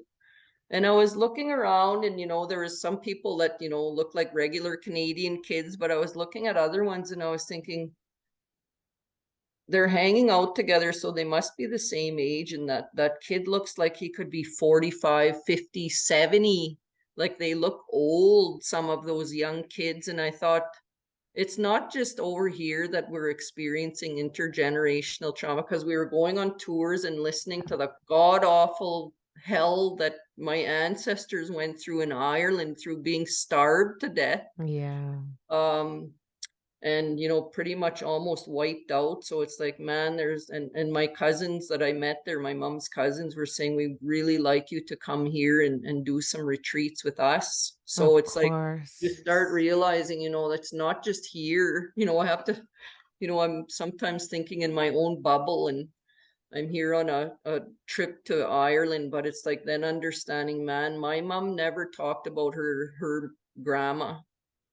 And I was looking around, and there was some people that look like regular Canadian kids, but I was looking at other ones, and I was thinking, they're hanging out together, so they must be the same age, and that kid looks like he could be 45, 50, 70. Like, they look old, some of those young kids. And I thought, it's not just over here that we're experiencing intergenerational trauma, because we were going on tours and listening to the god awful hell that my ancestors went through in Ireland, through being starved to death. Yeah. Um, and pretty much almost wiped out. So it's like, man, and my cousins that I met there, my mom's cousins, were saying, we really like you to come here and do some retreats with us. So Of it's like, you course. start realizing, that's not just here. I have to, I'm sometimes thinking in my own bubble, and I'm here on a trip to Ireland, but it's like, then understanding, man, my mom never talked about her grandma.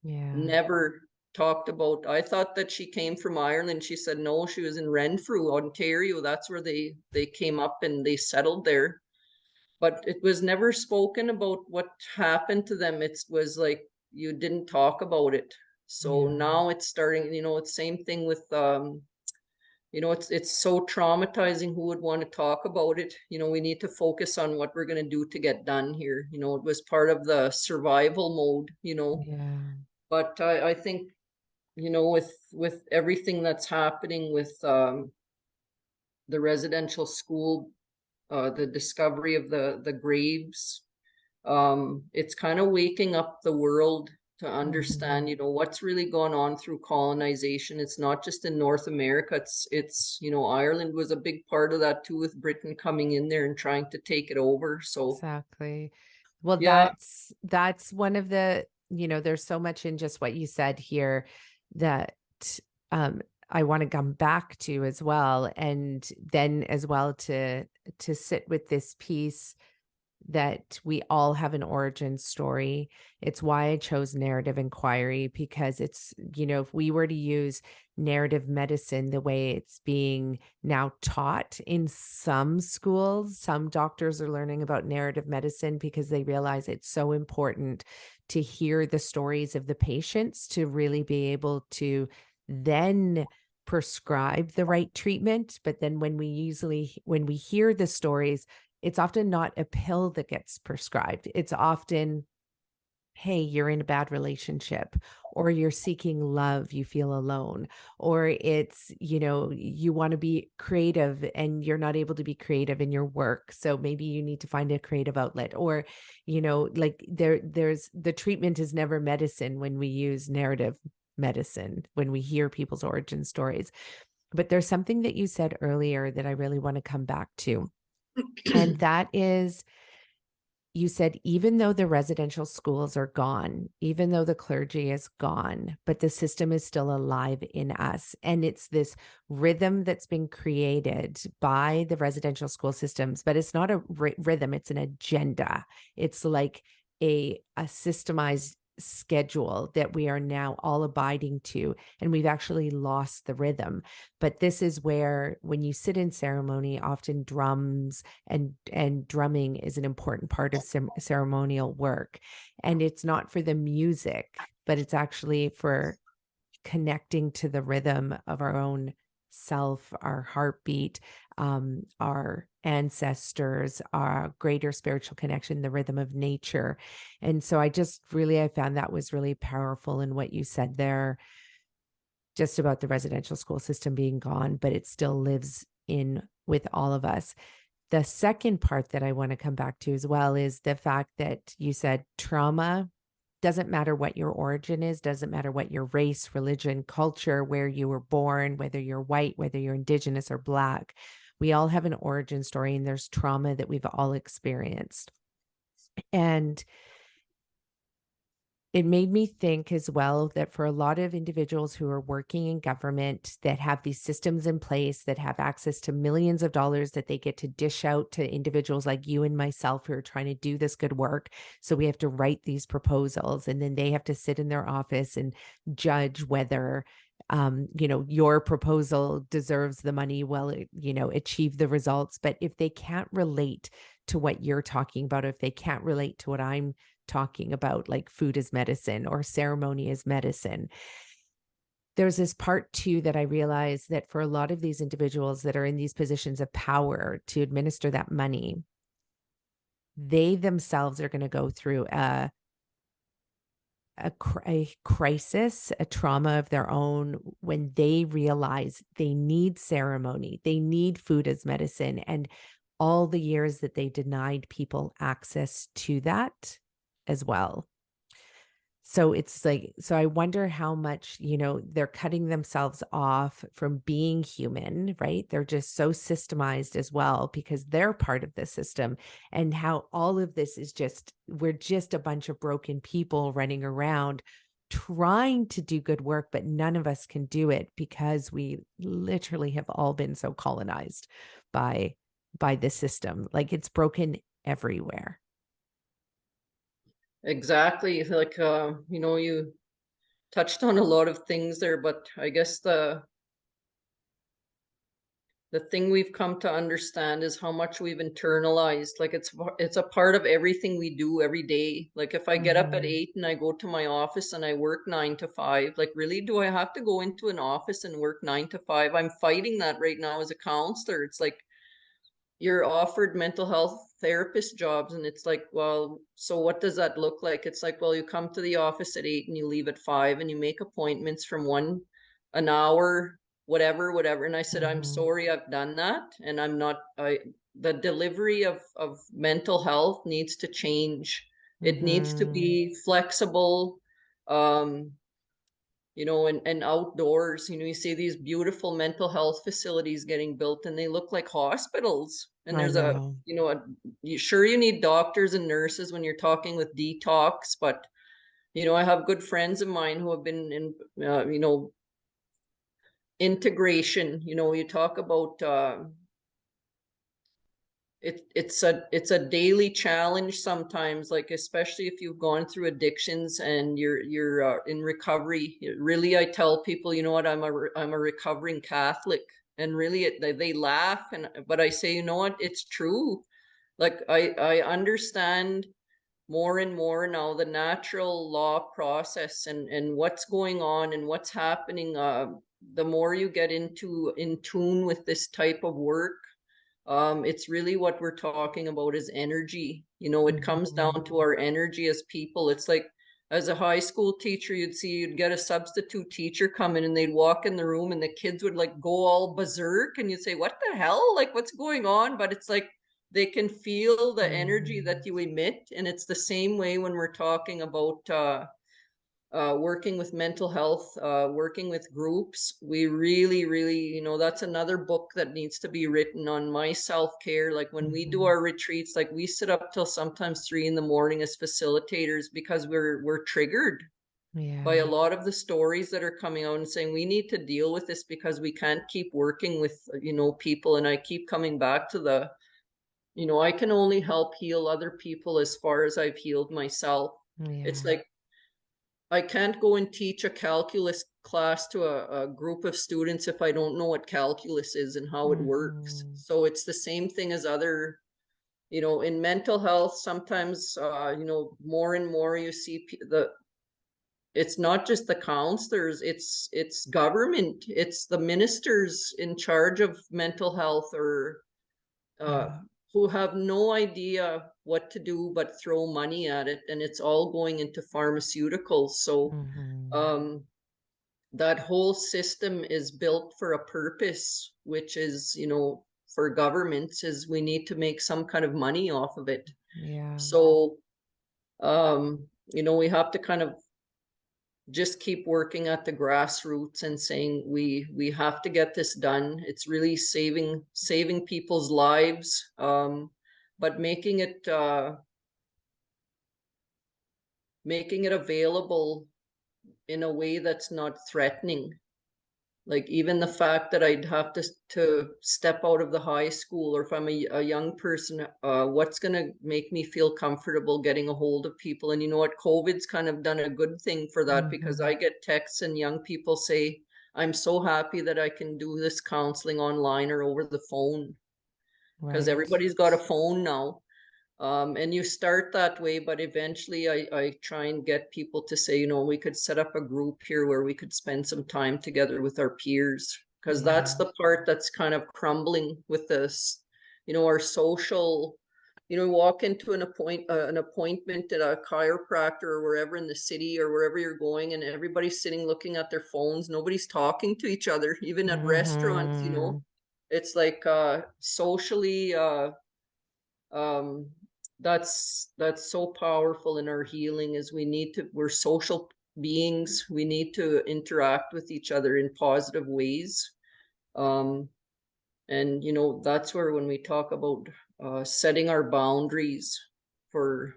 Yeah. Never talked about. I thought that she came from Ireland. She said no, she was in Renfrew, Ontario. That's where they came up and they settled there. but it was never spoken about what happened to them. It was like you didn't talk about it. So Yeah. now it's starting, it's same thing with it's so traumatizing. Who would want to talk about it? We need to focus on what we're going to do to get done here. It was part of the survival mode. Yeah. But I think, with everything that's happening with the residential school, the discovery of the graves, it's kind of waking up the world to understand, Mhm. what's really going on through colonization. It's not just in North America. It's Ireland was a big part of that too, with Britain coming in there and trying to take it over. So Exactly. Well, yeah. that's one of the, there's so much in just what you said here that um I want to come back to as well, and then as well to sit with this piece that we all have an origin story. It's why I chose narrative inquiry, because it's, if we were to use narrative medicine the way it's being now taught in some schools, some doctors are learning about narrative medicine because they realize it's so important to hear the stories of the patients to really be able to then prescribe the right treatment. But then when we hear the stories, it's often not a pill that gets prescribed. It's often, hey, you're in a bad relationship, or you're seeking love, you feel alone, or it's, you want to be creative and you're not able to be creative in your work. So maybe you need to find a creative outlet, or, like there's the treatment is never medicine when we use narrative medicine, when we hear people's origin stories. But there's something that you said earlier that I really want to come back to. And that is, you said, even though the residential schools are gone, even though the clergy is gone, but the system is still alive in us. And it's this rhythm that's been created by the residential school systems, but it's not a rhythm, it's an agenda. It's like a systemized schedule that we are now all abiding to, and we've actually lost the rhythm. But this is where, when you sit in ceremony, often drums and drumming is an important part of ceremonial work, and it's not for the music, but it's actually for connecting to the rhythm of our own self, our heartbeat, our ancestors, our greater spiritual connection, the rhythm of nature. And so I found that was really powerful in what you said there, just about the residential school system being gone, but it still lives in with all of us. The second part that I want to come back to as well is the fact that you said trauma doesn't matter what your origin is, doesn't matter what your race, religion, culture, where you were born, whether you're white, whether you're Indigenous or Black. We all have an origin story, and there's trauma that we've all experienced. And it made me think as well that for a lot of individuals who are working in government that have these systems in place, that have access to millions of dollars that they get to dish out to individuals like you and myself who are trying to do this good work. So we have to write these proposals, and then they have to sit in their office and judge whether your proposal deserves the money, achieve the results. But if they can't relate to what you're talking about, if they can't relate to what I'm talking about, like food is medicine or ceremony is medicine, there's this part too that I realize that for a lot of these individuals that are in these positions of power to administer that money, they themselves are going to go through a crisis, a trauma of their own, when they realize they need ceremony, they need food as medicine, and all the years that they denied people access to that as well. So it's like, so I wonder how much, they're cutting themselves off from being human, right? They're just so systemized as well because they're part of the system, and how all of this is just, we're just a bunch of broken people running around trying to do good work, but none of us can do it because we literally have all been so colonized by the system. Like, it's broken everywhere. Exactly. Like, you touched on a lot of things there, but I guess the thing we've come to understand is how much we've internalized. Like it's a part of everything we do every day. Like if I get up at Mhm. 8 and I go to my office and I work 9 to 5, like really, do I have to go into an office and work 9 to 5? I'm fighting that right now as a counselor. It's like you're offered mental health therapist jobs, and it's like, well, so what does that look like? It's like, well, you come to the office at 8 and you leave at 5 and you make appointments from an hour, whatever. And I said, I'm Mhm. sorry, I've done that, and I'm not I the delivery of mental health needs to change. It needs to Mhm. be flexible. um and outdoors, you see these beautiful mental health facilities getting built and they look like hospitals. And I there's a, know. sure, you need doctors and nurses when you're talking with detox, but, I have good friends of mine who have been in, integration. You talk about, it's a daily challenge sometimes, like especially if you've gone through addictions and you're in recovery. Really, I tell people, you know what, I'm a recovering Catholic. And really, they laugh, but I say, you know what, it's true. Like I understand more and more now the natural law process and what's going on and what's happening. The more you get into in tune with this type of work, it's really what we're talking about is energy. It comes down to Mhm. our energy as people. It's like, as a high school teacher, you'd get a substitute teacher come in and they'd walk in the room and the kids would like go all berserk and you'd say, what the hell? Like, what's going on? But it's like they can feel the energy that Mhm. you emit. And it's the same way when we're talking about working with mental health, working with groups. We really, really, that's another book that needs to be written on my self care. Like when we do Mhm. our retreats, like we sit up till sometimes 3 in the morning as facilitators because we're triggered by a Yeah. lot of the stories that are coming out and saying we need to deal with this because we can't keep working with people. And I keep coming back to I can only help heal other people as far as I've healed myself. It's Yeah. like I can't go and teach a calculus class to a group of students if I don't know what calculus is and how it works. Mhm. So it's the same thing as other, in mental health. Sometimes, more and more you see it's not just the counselors, it's government, it's the ministers in charge of mental health, or uh, Yeah. who have no idea what to do but throw money at it, and it's all going into pharmaceuticals. So Mhm. um, that whole system is built for a purpose, which is, for governments, is we need to make some kind of money off of it. Yeah. So, we have to kind of just keep working at the grassroots and saying we have to get this done. It's really saving people's lives, but making it available in a way that's not threatening. Like even the fact that I'd have to step out of the high school, or if I'm a young person, what's going to make me feel comfortable getting a hold of people? And you know what, COVID's kind of done a good thing for that, because Mhm. I get texts and young people say, I'm so happy that I can do this counseling online or over the phone, because Right. everybody's got a phone now. And you start that way, but eventually I try and get people to say, we could set up a group here where we could spend some time together with our peers, because Yeah. that's the part that's kind of crumbling with this, our social, walk into an appointment at a chiropractor or wherever in the city or wherever you're going, and everybody's sitting looking at their phones. Nobody's talking to each other, even at restaurants. Mhm. It's like socially, um that's so powerful in our healing, is we're social beings. We need to interact with each other in positive ways. um and that's where, when we talk about setting our boundaries for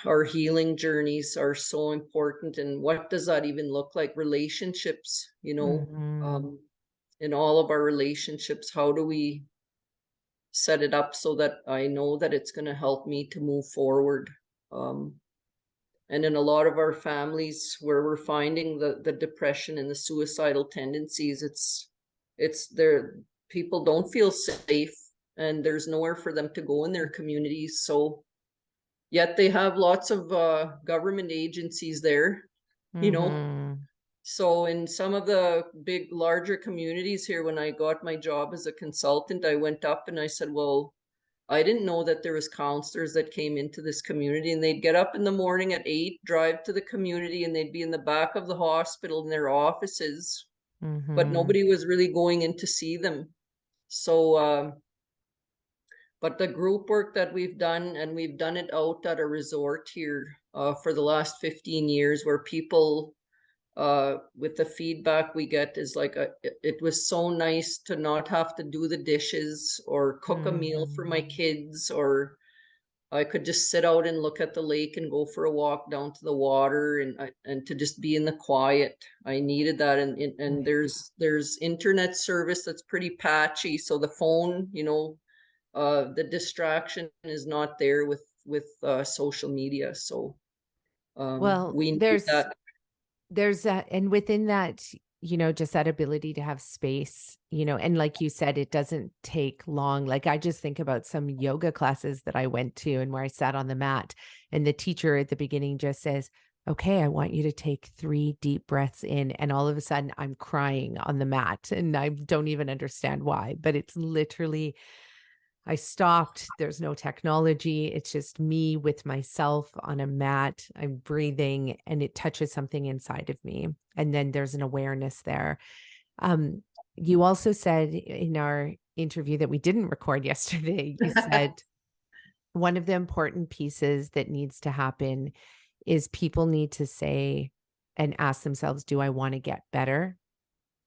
our healing journeys, are so important. And what does that even look like? Relationships, Mhm. in all of our relationships, how do we set it up so that I know that it's going to help me to move forward? Um, and in a lot of our families where we're finding the depression and the suicidal tendencies, it's there, people don't feel safe, and there's nowhere for them to go in their communities. So yet they have lots of government agencies there, you know. Mm-hmm. So in some of the big, larger communities here, when I got my job as a consultant, I went up and I said, well, I didn't know that there was counselors that came into this community, and they'd get up in the morning at 8, drive to the community, and they'd be in the back of the hospital in their offices, but Mm-hmm. nobody was really going in to see them. So, but the group work that we've done, and we've done it out at a resort here for the last 15 years, where people, with the feedback we get, is like it was so nice to not have to do the dishes or cook a meal for my Mm-hmm. kids, or I could just sit out and look at the lake and go for a walk down to the water, and to just be in the quiet. I needed that, and there's internet service that's pretty patchy, so the phone, the distraction is not there with social media. So Well, we need there's that. there's that, and within that, just that ability to have space, and like you said, it doesn't take long. Like I just think about some yoga classes that I went to and where I sat on the mat, and the teacher at the beginning just says, okay, I want you to take 3 deep breaths in. And all of a sudden I'm crying on the mat and I don't even understand why, but it's literally, I stopped. There's no technology. It's just me with myself on a mat. I'm breathing and it touches something inside of me. And then there's an awareness there. Um, you also said in our interview that we didn't record yesterday, you said one of the important pieces that needs to happen is people need to say and ask themselves, do I want to get better?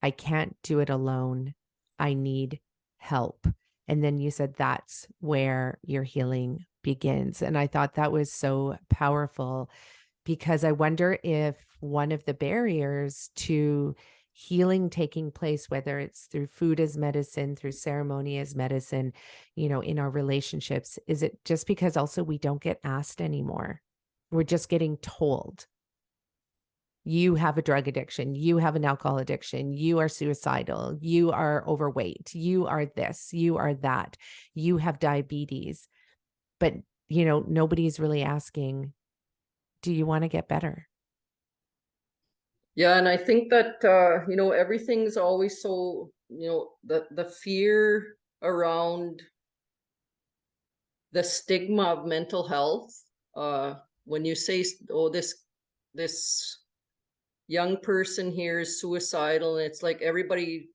I can't do it alone. I need help. And then you said that's where your healing begins. And I thought that was so powerful because I wonder if one of the barriers to healing taking place, whether it's through food as medicine, through ceremony as medicine, in our relationships, is it just because also we don't get asked anymore? We're just getting told you have a drug addiction, you have an alcohol addiction, you are suicidal, you are overweight, you are this, you are that, you have diabetes. But, nobody's really asking, do you want to get better? Yeah, and I think that everything's always so, the fear around the stigma of mental health. When you say, oh, this young person here is suicidal, and it's like everybody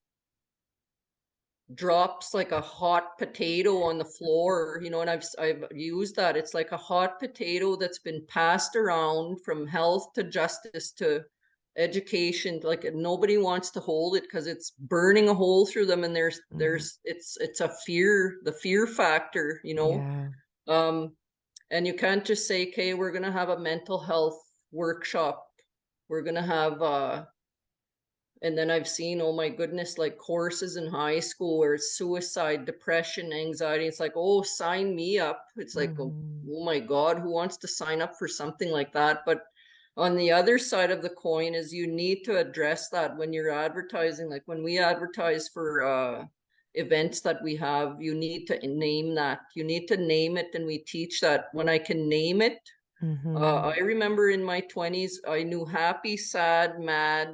drops like a hot potato on the floor, and I've used that. It's like a hot potato that's been passed around from health to justice to education. Like nobody wants to hold it because it's burning a hole through them, and Mhm. it's a fear, the fear factor, Yeah. um and you can't just say, okay, we're going to have a mental health workshop, we're going to have and then I've seen, oh my goodness, like courses in high school where it's suicide, depression, anxiety. It's like, oh, sign me up. It's like, oh, Mhm. oh my God, who wants to sign up for something like that? But on the other side of the coin is you need to address that when you're advertising. Like when we advertise for events that we have, you need to name that. You need to name it, and we teach that. When I can name it, Mhm. I remember in my 20s, I knew happy, sad, mad,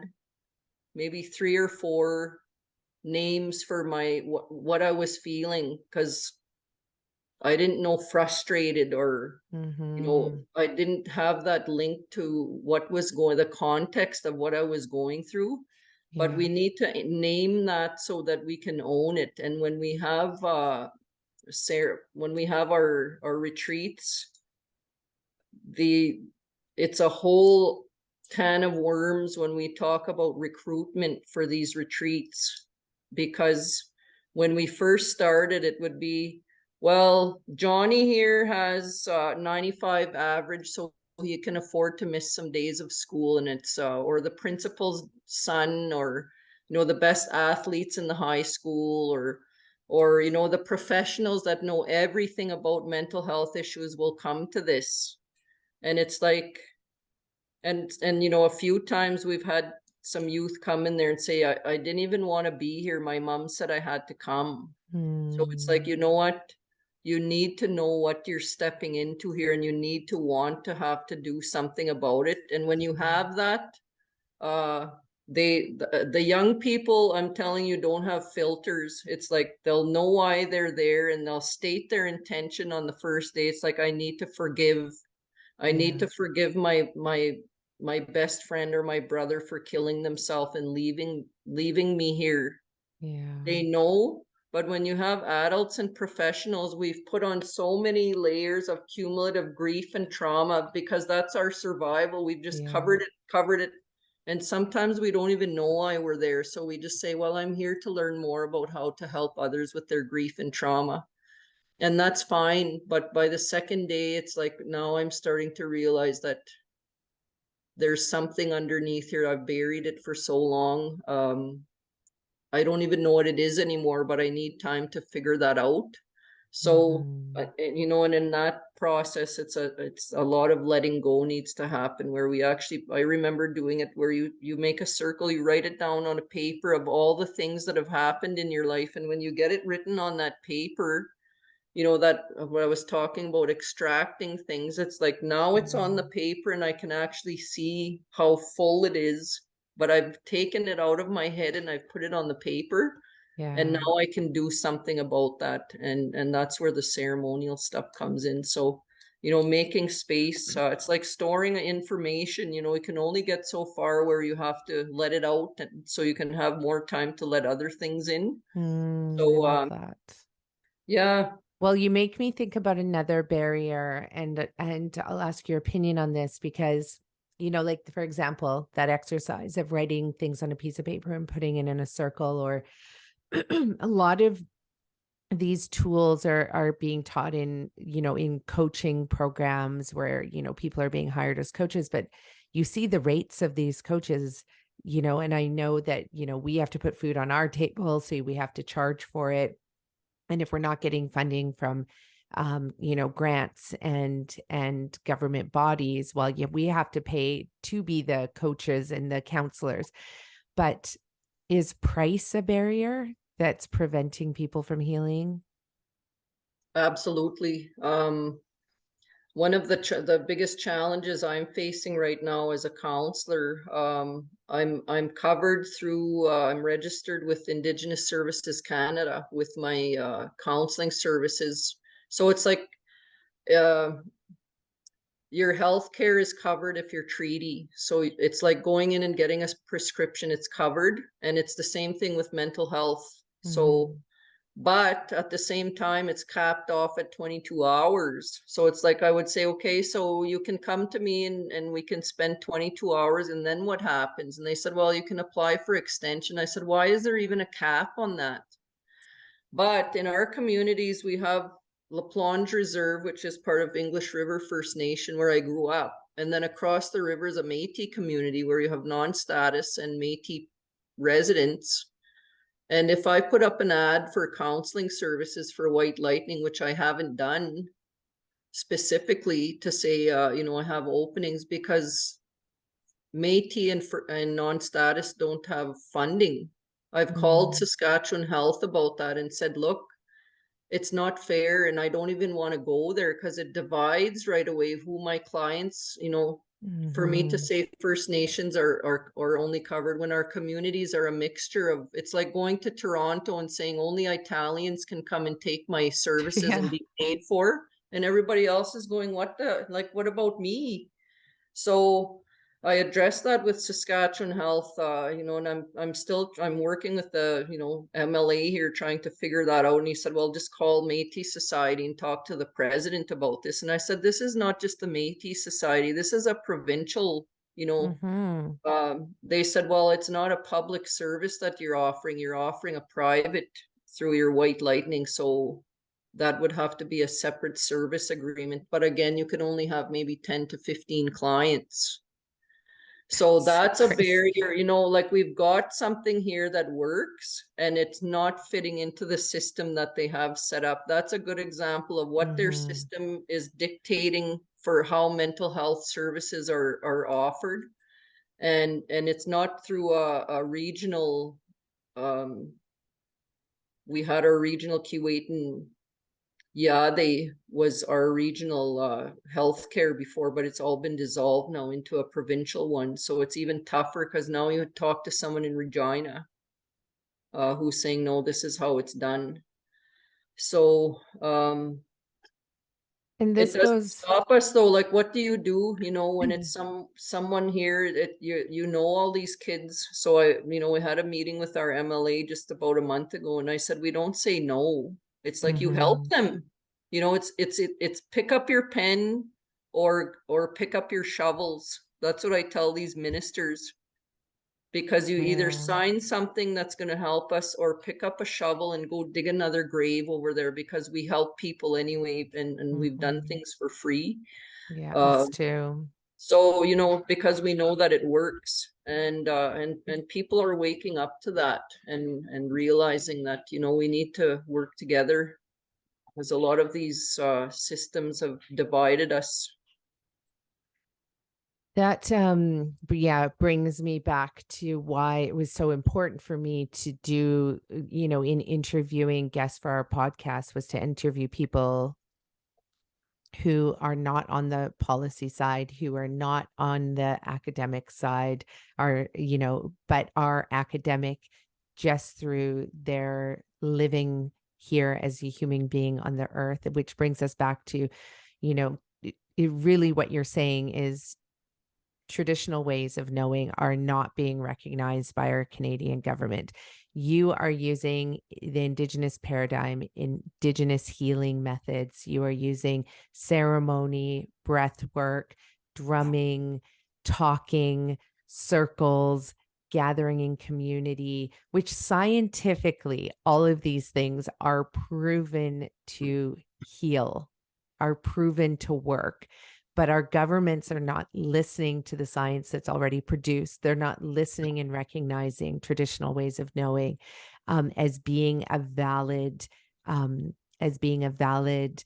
maybe 3 or 4 names for what I was feeling, because I didn't know frustrated, or Mhm. I didn't have that link to the context of what I was going through. But Yeah. we need to name that so that we can own it. And when we have our retreats, the it's a whole can of worms when we talk about recruitment for these retreats, because when we first started, it would be, well, Johnny here has 95 average, so he can afford to miss some days of school, and it's or the principal's son, or the best athletes in the high school, or the professionals that know everything about mental health issues will come to this. And it's like, and a few times we've had some youth come in there and say, I didn't even want to be here. My mom said I had to come. So it's like, Mm. you know what? You need to know what you're stepping into here, and you need to want to have to do something about it. And when you have that, uh, the young people, I'm telling you, don't have filters. It's like they'll know why they're there, and they'll state their intention on the first day. It's like, I need to forgive. I need Yeah. to forgive my best friend or my brother for killing themselves and leaving me here. Yeah. They know, but when you have adults and professionals, we've put on so many layers of cumulative grief and trauma because that's our survival. We've just Yeah. covered it. And sometimes we don't even know why we're there. So we just say, well, I'm here to learn more about how to help others with their grief and trauma. And that's fine. But by the second day, it's like now I'm starting to realize that there's something underneath here. I've buried it for so long. I don't even know what it is anymore, but I need time to figure that out. So, Mm-hmm. and in that process, it's a lot of letting go needs to happen. Where we actually, I remember doing it where you make a circle, you write it down on a paper of all the things that have happened in your life, and when you get it written on that paper, that what I was talking about extracting things, it's like now it's on the Mm. paper and I can actually see how full it is, but I've taken it out of my head and I've put it on the paper, and Yeah. now I can do something about that. And that's where the ceremonial stuff comes in. So, making space, it's like storing information. You can only get so far where you have to let it out, and so you can have more time to let other things in. I So, love that. yeah. Well, you make me think about another barrier, and I'll ask your opinion on this because, like for example, that exercise of writing things on a piece of paper and putting it in a circle, or a lot of these tools are being taught in coaching programs where, people are being hired as coaches, but you see the rates of these coaches, and I know that, we have to put food on our table, so we have to charge for it. And if we're not getting funding from, grants and government bodies, well, yeah, we have to pay to be the coaches and the counselors. But is price a barrier that's preventing people from healing? Absolutely. One of the biggest challenges I'm facing right now as a counselor, I'm covered through, I'm registered with Indigenous Services Canada with my counseling services. So it's like uh, your health care is covered if you're treaty. So it's like going in and getting a prescription, it's covered. And it's the same thing with mental health. So Mhm. but at the same time it's capped off at 22 hours. So it's like I would say, okay, so you can come to me and we can spend 22 hours, and then what happens? And they said, well, you can apply for extension. I said, why is there even a cap on that? But in our communities we have La Plonge Reserve, which is part of English River First Nation where I grew up, and then across the river is a Métis community where you have non-status and Métis residents. And if I put up an ad for counseling services for White Lightning, which I haven't done specifically to say, I have openings because Métis and non-status don't have funding. I've called Mm. Saskatchewan Health about that and said, look, it's not fair, and I don't even want to go there because it divides right away who my clients, for me to Mhm. say First Nations are only covered when our communities are a mixture of, it's like going to Toronto and saying only Italians can come and take my services and Yeah. be paid for, and everybody else is going, what the, like, what about me? So I addressed that with Saskatchewan Health, and I'm working with the, MLA here trying to figure that out. And he said, well, just call Métis Society and talk to the president about this. And I said, this is not just the Métis Society. This is a provincial, Mhm. they said, well, it's not a public service that you're offering. You're offering a private through your White Lightning. So that would have to be a separate service agreement. But again, you can only have maybe 10 to 15 clients. So So that's a crazy. barrier, like we've got something here that works and it's not fitting into the system that they have set up. That's a good example of what their Mhm. system is dictating for how mental health services are offered. and it's not through a regional. We had our regional Kuwaitan. Yeah, they was our regional healthcare before, but it's all been dissolved now into a provincial one. So it's even tougher because now you talk to someone in Regina who's saying, no, this is how it's done. So And it this doesn't goes, stop us though. Like, what do you do, when it's mhm, someone here that you know all these kids. So we had a meeting with our MLA just about a month ago, and I said, we don't say no. It's like you help them. It's pick up your pen or pick up your shovels. That's what I tell these ministers, because you either yeah, sign something that's going to help us or pick up a shovel and go dig another grave over there, because we help people anyway, and we've done mhm. things for free. Yeah, uh, us too. so because we know that it works, and people are waking up to that, and realizing that we need to work together, because a lot of these systems have divided us. That but yeah, brings me back to why it was so important for me to do, in interviewing guests for our podcast, was to interview people who are not on the policy side, who are not on the academic side, but are academic just through their living here as a human being on the earth, which brings us back to, really what you're saying is traditional ways of knowing are not being recognized by our Canadian government. You are using the Indigenous paradigm, Indigenous healing methods. You are using ceremony, breath work, drumming, talking, circles, gathering in community, which scientifically, all of these things are proven to heal, are proven to work, but our governments are not listening to the science that's already produced. They're not listening and recognizing traditional ways of knowing as being a valid, um, as being a valid,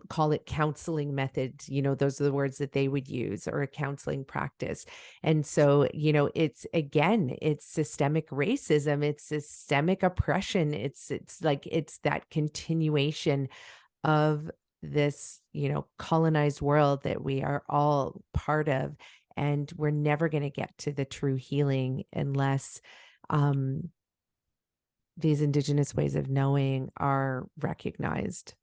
call it counseling method. Those are the words that they would use, or a counseling practice. And so, it's systemic racism, it's systemic oppression. It's that continuation of this, colonized world that we are all part of. And we're never going to get to the true healing unless um, these Indigenous ways of knowing are recognized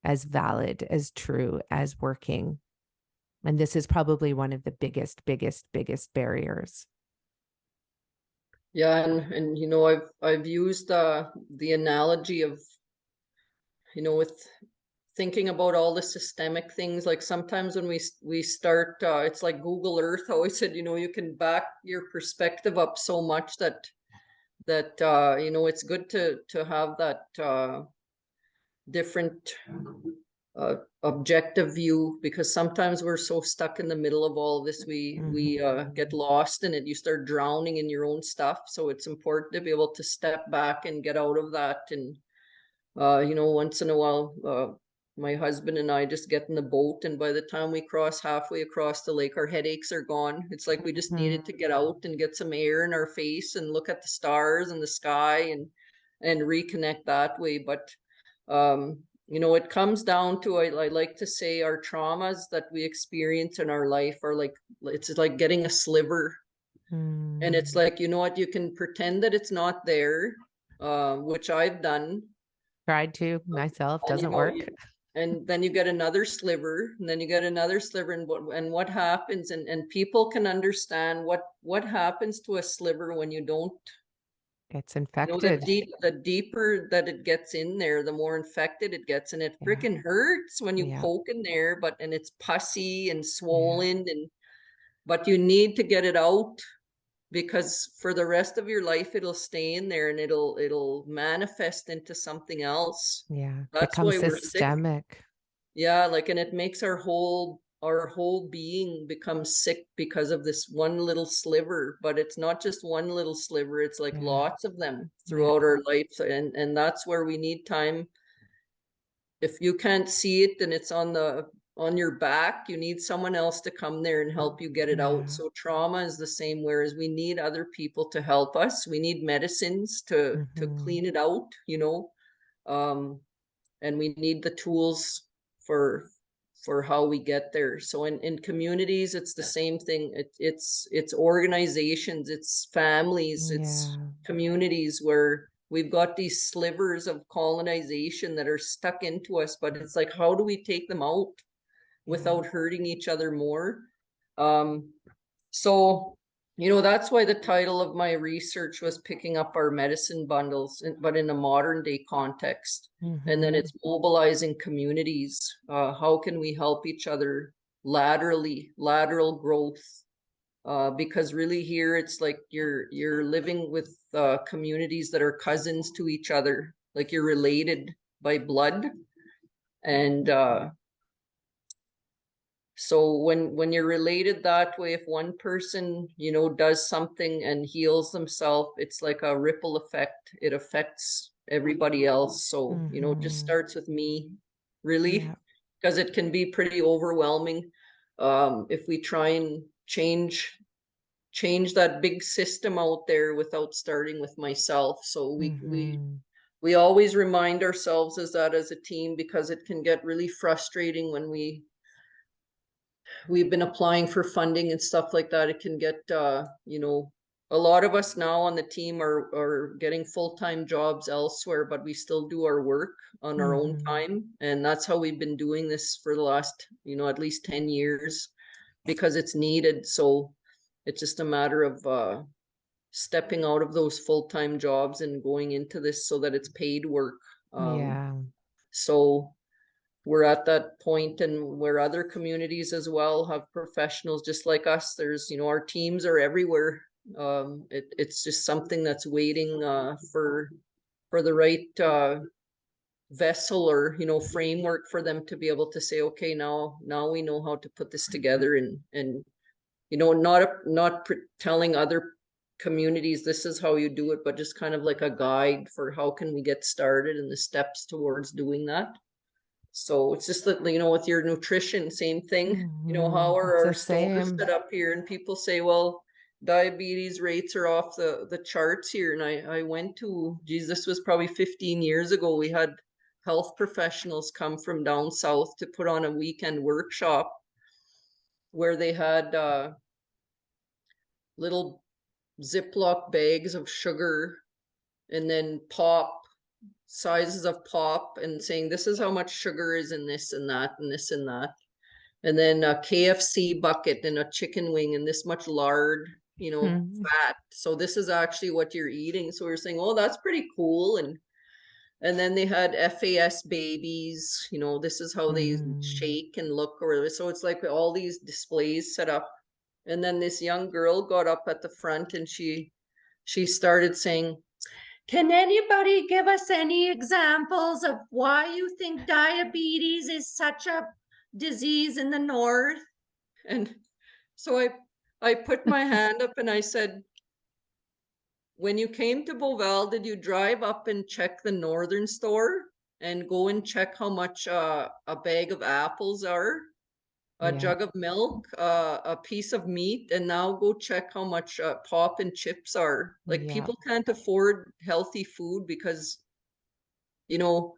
as valid, as true, as working. And this is probably one of the biggest barriers. Yeah, and I've used the analogy of with thinking about all the systemic things. Like, sometimes when we start, it's like Google Earth always said, you can back your perspective up so much that it's good to have that different objective view, because sometimes we're so stuck in the middle of all this, we get Mhm. lost in it. You start drowning in your own stuff, so it's important to be able to step back and get out of that. And once in a while, my husband and I just get in the boat, and by the time we cross halfway across the lake, our headaches are gone. It's like we just needed to Mhm. get out and get some air in our face and look at the stars and the sky, and reconnect that way. But it comes down to, I like to say, our traumas that we experience in our life are like, it's like getting a sliver, and it's Mm. like, what, you can pretend that it's not there, which I've done. Tried to myself, And doesn't work. and then you get another sliver, and then you get another sliver, and what happens, and people can understand what happens to a sliver when you don't. It's The infected. deeper that it gets in there, the more infected it gets, and it Yeah. freaking hurts when you Yeah. poke in there, and it's pussy and Yeah. swollen, but you need to get it out, because for the rest of your life it'll stay in there, and it'll manifest into something else. Yeah. That's Become why we're sick. systemic. Yeah, like, and it makes our whole being become sick because of this one little sliver. But it's not just one little sliver, it's like Yeah. lots of them Yeah. throughout our life. And that's where we need time. If you can't see it, then it's on on your back, you need someone else to come there and help you get it out. Yeah. So trauma is the same, whereas we need other people to help us. We need medicines to Mm-hmm. clean it out, um, and we need the tools for for how we get there. So in communities, it's the same thing. It's organizations, it's families, it's Yeah. communities where we've got these slivers of colonization that are stuck into us, but it's like, how do we take them out Yeah. without hurting each other more? Um, so, that's why the title of my research was picking up our medicine bundles, but in a modern day context. And then Mm-hmm. it's mobilizing communities. How can we help each other lateral growth? Because really here it's like you're living with communities that are cousins to each other, like you're related by blood. And so when you're related that way, if one person, does something and heals themselves, it's like a ripple effect. It affects everybody else. So, it just Mm-hmm. starts with me, really, Yeah. because it can be pretty overwhelming if we try and change that big system out there without starting with myself. So Mm-hmm. we always remind ourselves as that as a team, because it can get really frustrating when we've been applying for funding and stuff like that. It can get, a lot of us now on the team are getting full-time jobs elsewhere, but we still do our work on our own Mm-hmm. time. And that's how we've been doing this for the last, at least 10 years, because it's needed. So it's just a matter of stepping out of those full-time jobs and going into this so that it's paid work. Um, Yeah. so we're at that point, and where other communities as well have professionals just like us. There's, our teams are everywhere. It's just something that's waiting for the right vessel, or framework for them to be able to say, okay, now we know how to put this together, and not telling other communities this is how you do it, but just kind of like a guide for how can we get started and the steps towards doing that. So it's just that, with your nutrition, same thing. Mm-hmm. How are It's our the stores same. set up here? And people say, well, diabetes rates are off the charts here. And I went to, geez, this was probably 15 years ago. We had health professionals come from down south to put on a weekend workshop where they had little Ziploc bags of sugar, and then sizes of pop, and saying, this is how much sugar is in this and that and this and that. And then a KFC bucket and a chicken wing and this much lard, Hmm. fat. So this is actually what you're eating. So we're saying, oh, that's pretty cool. And then they had FAS babies, this is how they Mm-hmm. shake and look, or whatever. So it's like all these displays set up. And then this young girl got up at the front, and she started saying, can anybody give us any examples of why you think diabetes is such a disease in the north? And so I put my hand up and I said, when you came to Beauval, did you drive up and check the northern store and go and check how much a bag of apples are, a Yeah. jug of milk, a piece of meat, and now go check how much pop and chips are? Like, Yeah. people can't afford healthy food because, you know,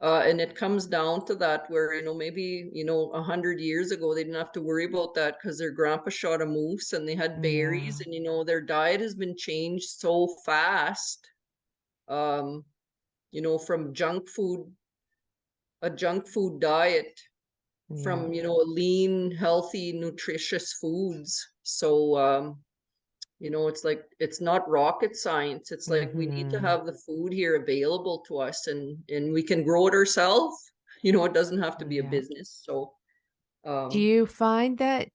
and it comes down to that, where, maybe, 100 years ago, they didn't have to worry about that because their grandpa shot a moose and they had berries, Yeah. and, their diet has been changed so fast, um, from a junk food diet, Yeah. from, lean, healthy, nutritious foods. So, it's like, it's not rocket science. It's like, we need to Mm-hmm. have the food here available to us, and we can grow it ourselves. It doesn't have to be a Yeah. business. So, Do um, you find that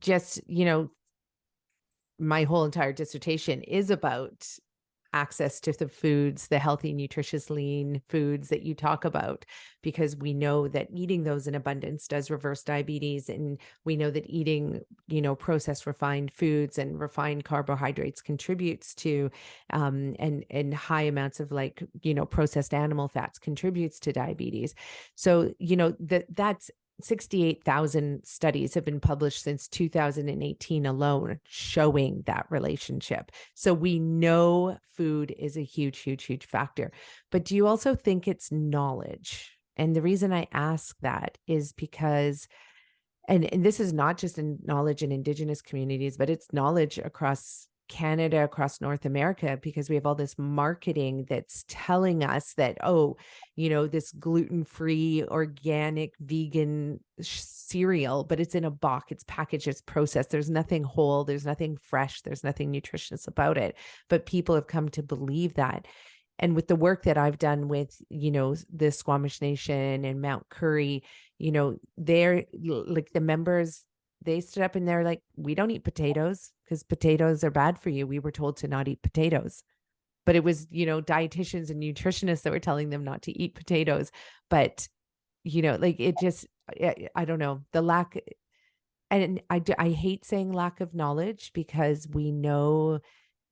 just, my whole entire dissertation is about access to the foods, the healthy, nutritious, lean foods that you talk about, because we know that eating those in abundance does reverse diabetes. And we know that eating, processed refined foods and refined carbohydrates contributes to, and high amounts of processed animal fats contributes to diabetes. So, that's 68,000 studies have been published since 2018 alone showing that relationship. So we know food is a huge, huge, huge factor. But do you also think it's knowledge? And the reason I ask that is because, and this is not just in knowledge in Indigenous communities, but it's knowledge across Canada, across North America, because we have all this marketing that's telling us that, this gluten-free, organic, vegan cereal, but it's in a box, it's packaged, it's processed. There's nothing whole, there's nothing fresh, there's nothing nutritious about it. But people have come to believe that. And with the work that I've done with, the Squamish Nation and Mount Currie, they're like the members, they stood up and they're like, we don't eat potatoes because potatoes are bad for you. We were told to not eat potatoes. But it was, dietitians and nutritionists that were telling them not to eat potatoes. But, it just, I don't know, the lack. And I hate saying lack of knowledge, because we know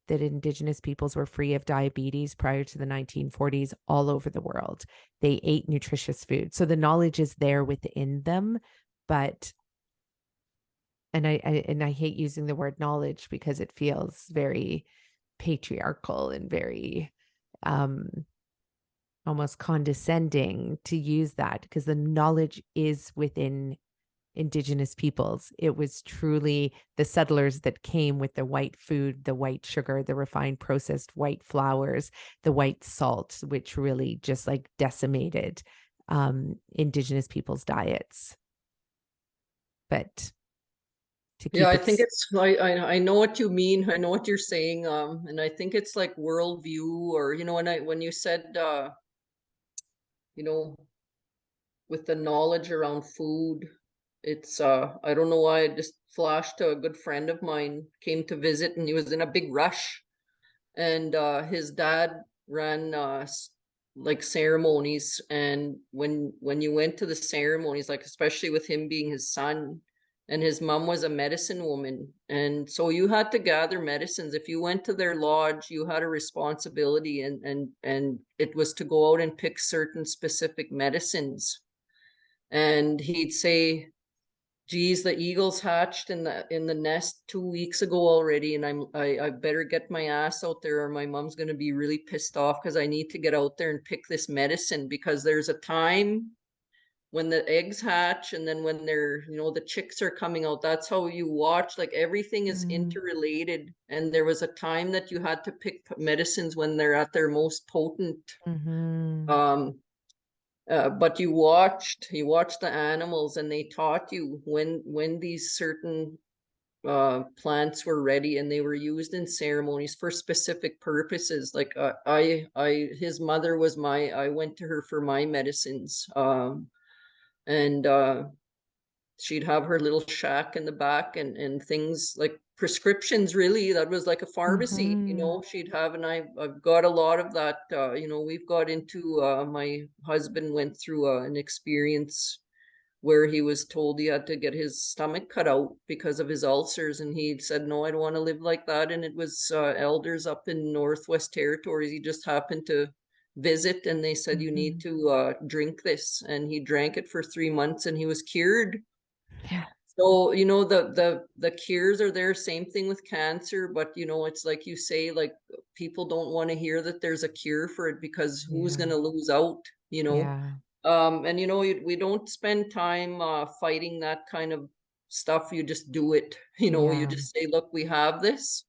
that Indigenous peoples were free of diabetes prior to the 1940s all over the world. They ate nutritious food. So the knowledge is there within them, but and I hate using the word knowledge because it feels very patriarchal and very almost condescending to use that, because the knowledge is within Indigenous peoples. It was truly the settlers that came with the white food, the white sugar, the refined processed white flours, the white salt, which really just decimated Indigenous people's diets. But to keep I it think it's I know what you mean. I know what you're saying. And I think it's like worldview, or when you said you know, with the knowledge around food, it's I don't know why it just flashed to a good friend of mine came to visit, and he was in a big rush, and his dad ran like ceremonies, and when you went to the ceremonies, like especially with him being his son, and his mom was a medicine woman, and so you had to gather medicines. If you went to their lodge, you had a responsibility, and it was to go out and pick certain specific medicines. And he'd say, geez, the eagles hatched in the nest 2 weeks ago already, and I better get my ass out there, or my mom's gonna be really pissed off, because I need to get out there and pick this medicine, because there's a time when the eggs hatch, and then when they're, the chicks are coming out. That's how you watch, like everything is interrelated. And there was a time that you had to pick medicines when they're at their most potent. Mm-hmm. But you watched the animals, and they taught you when these certain plants were ready, and they were used in ceremonies for specific purposes. Like his mother was I went to her for my medicines, and she'd have her little shack in the back, and things like prescriptions. Really, that was like a pharmacy. Mm-hmm. She'd have, and I've got a lot of that. We've got into my husband went through an experience where he was told he had to get his stomach cut out because of his ulcers, and he said, no, I don't want to live like that. And it was elders up in Northwest Territories. He just happened to visit, and they said, you need Mm-hmm. to drink this, and he drank it for 3 months, and he was cured. Yeah. So, the cures are there. Same thing with cancer, but it's like you say, like people don't want to hear that there's a cure for it, because who's Yeah. going to lose out, you know? Yeah. And we don't spend time fighting that kind of stuff. You just do it. You Yeah. just say, look, we have this.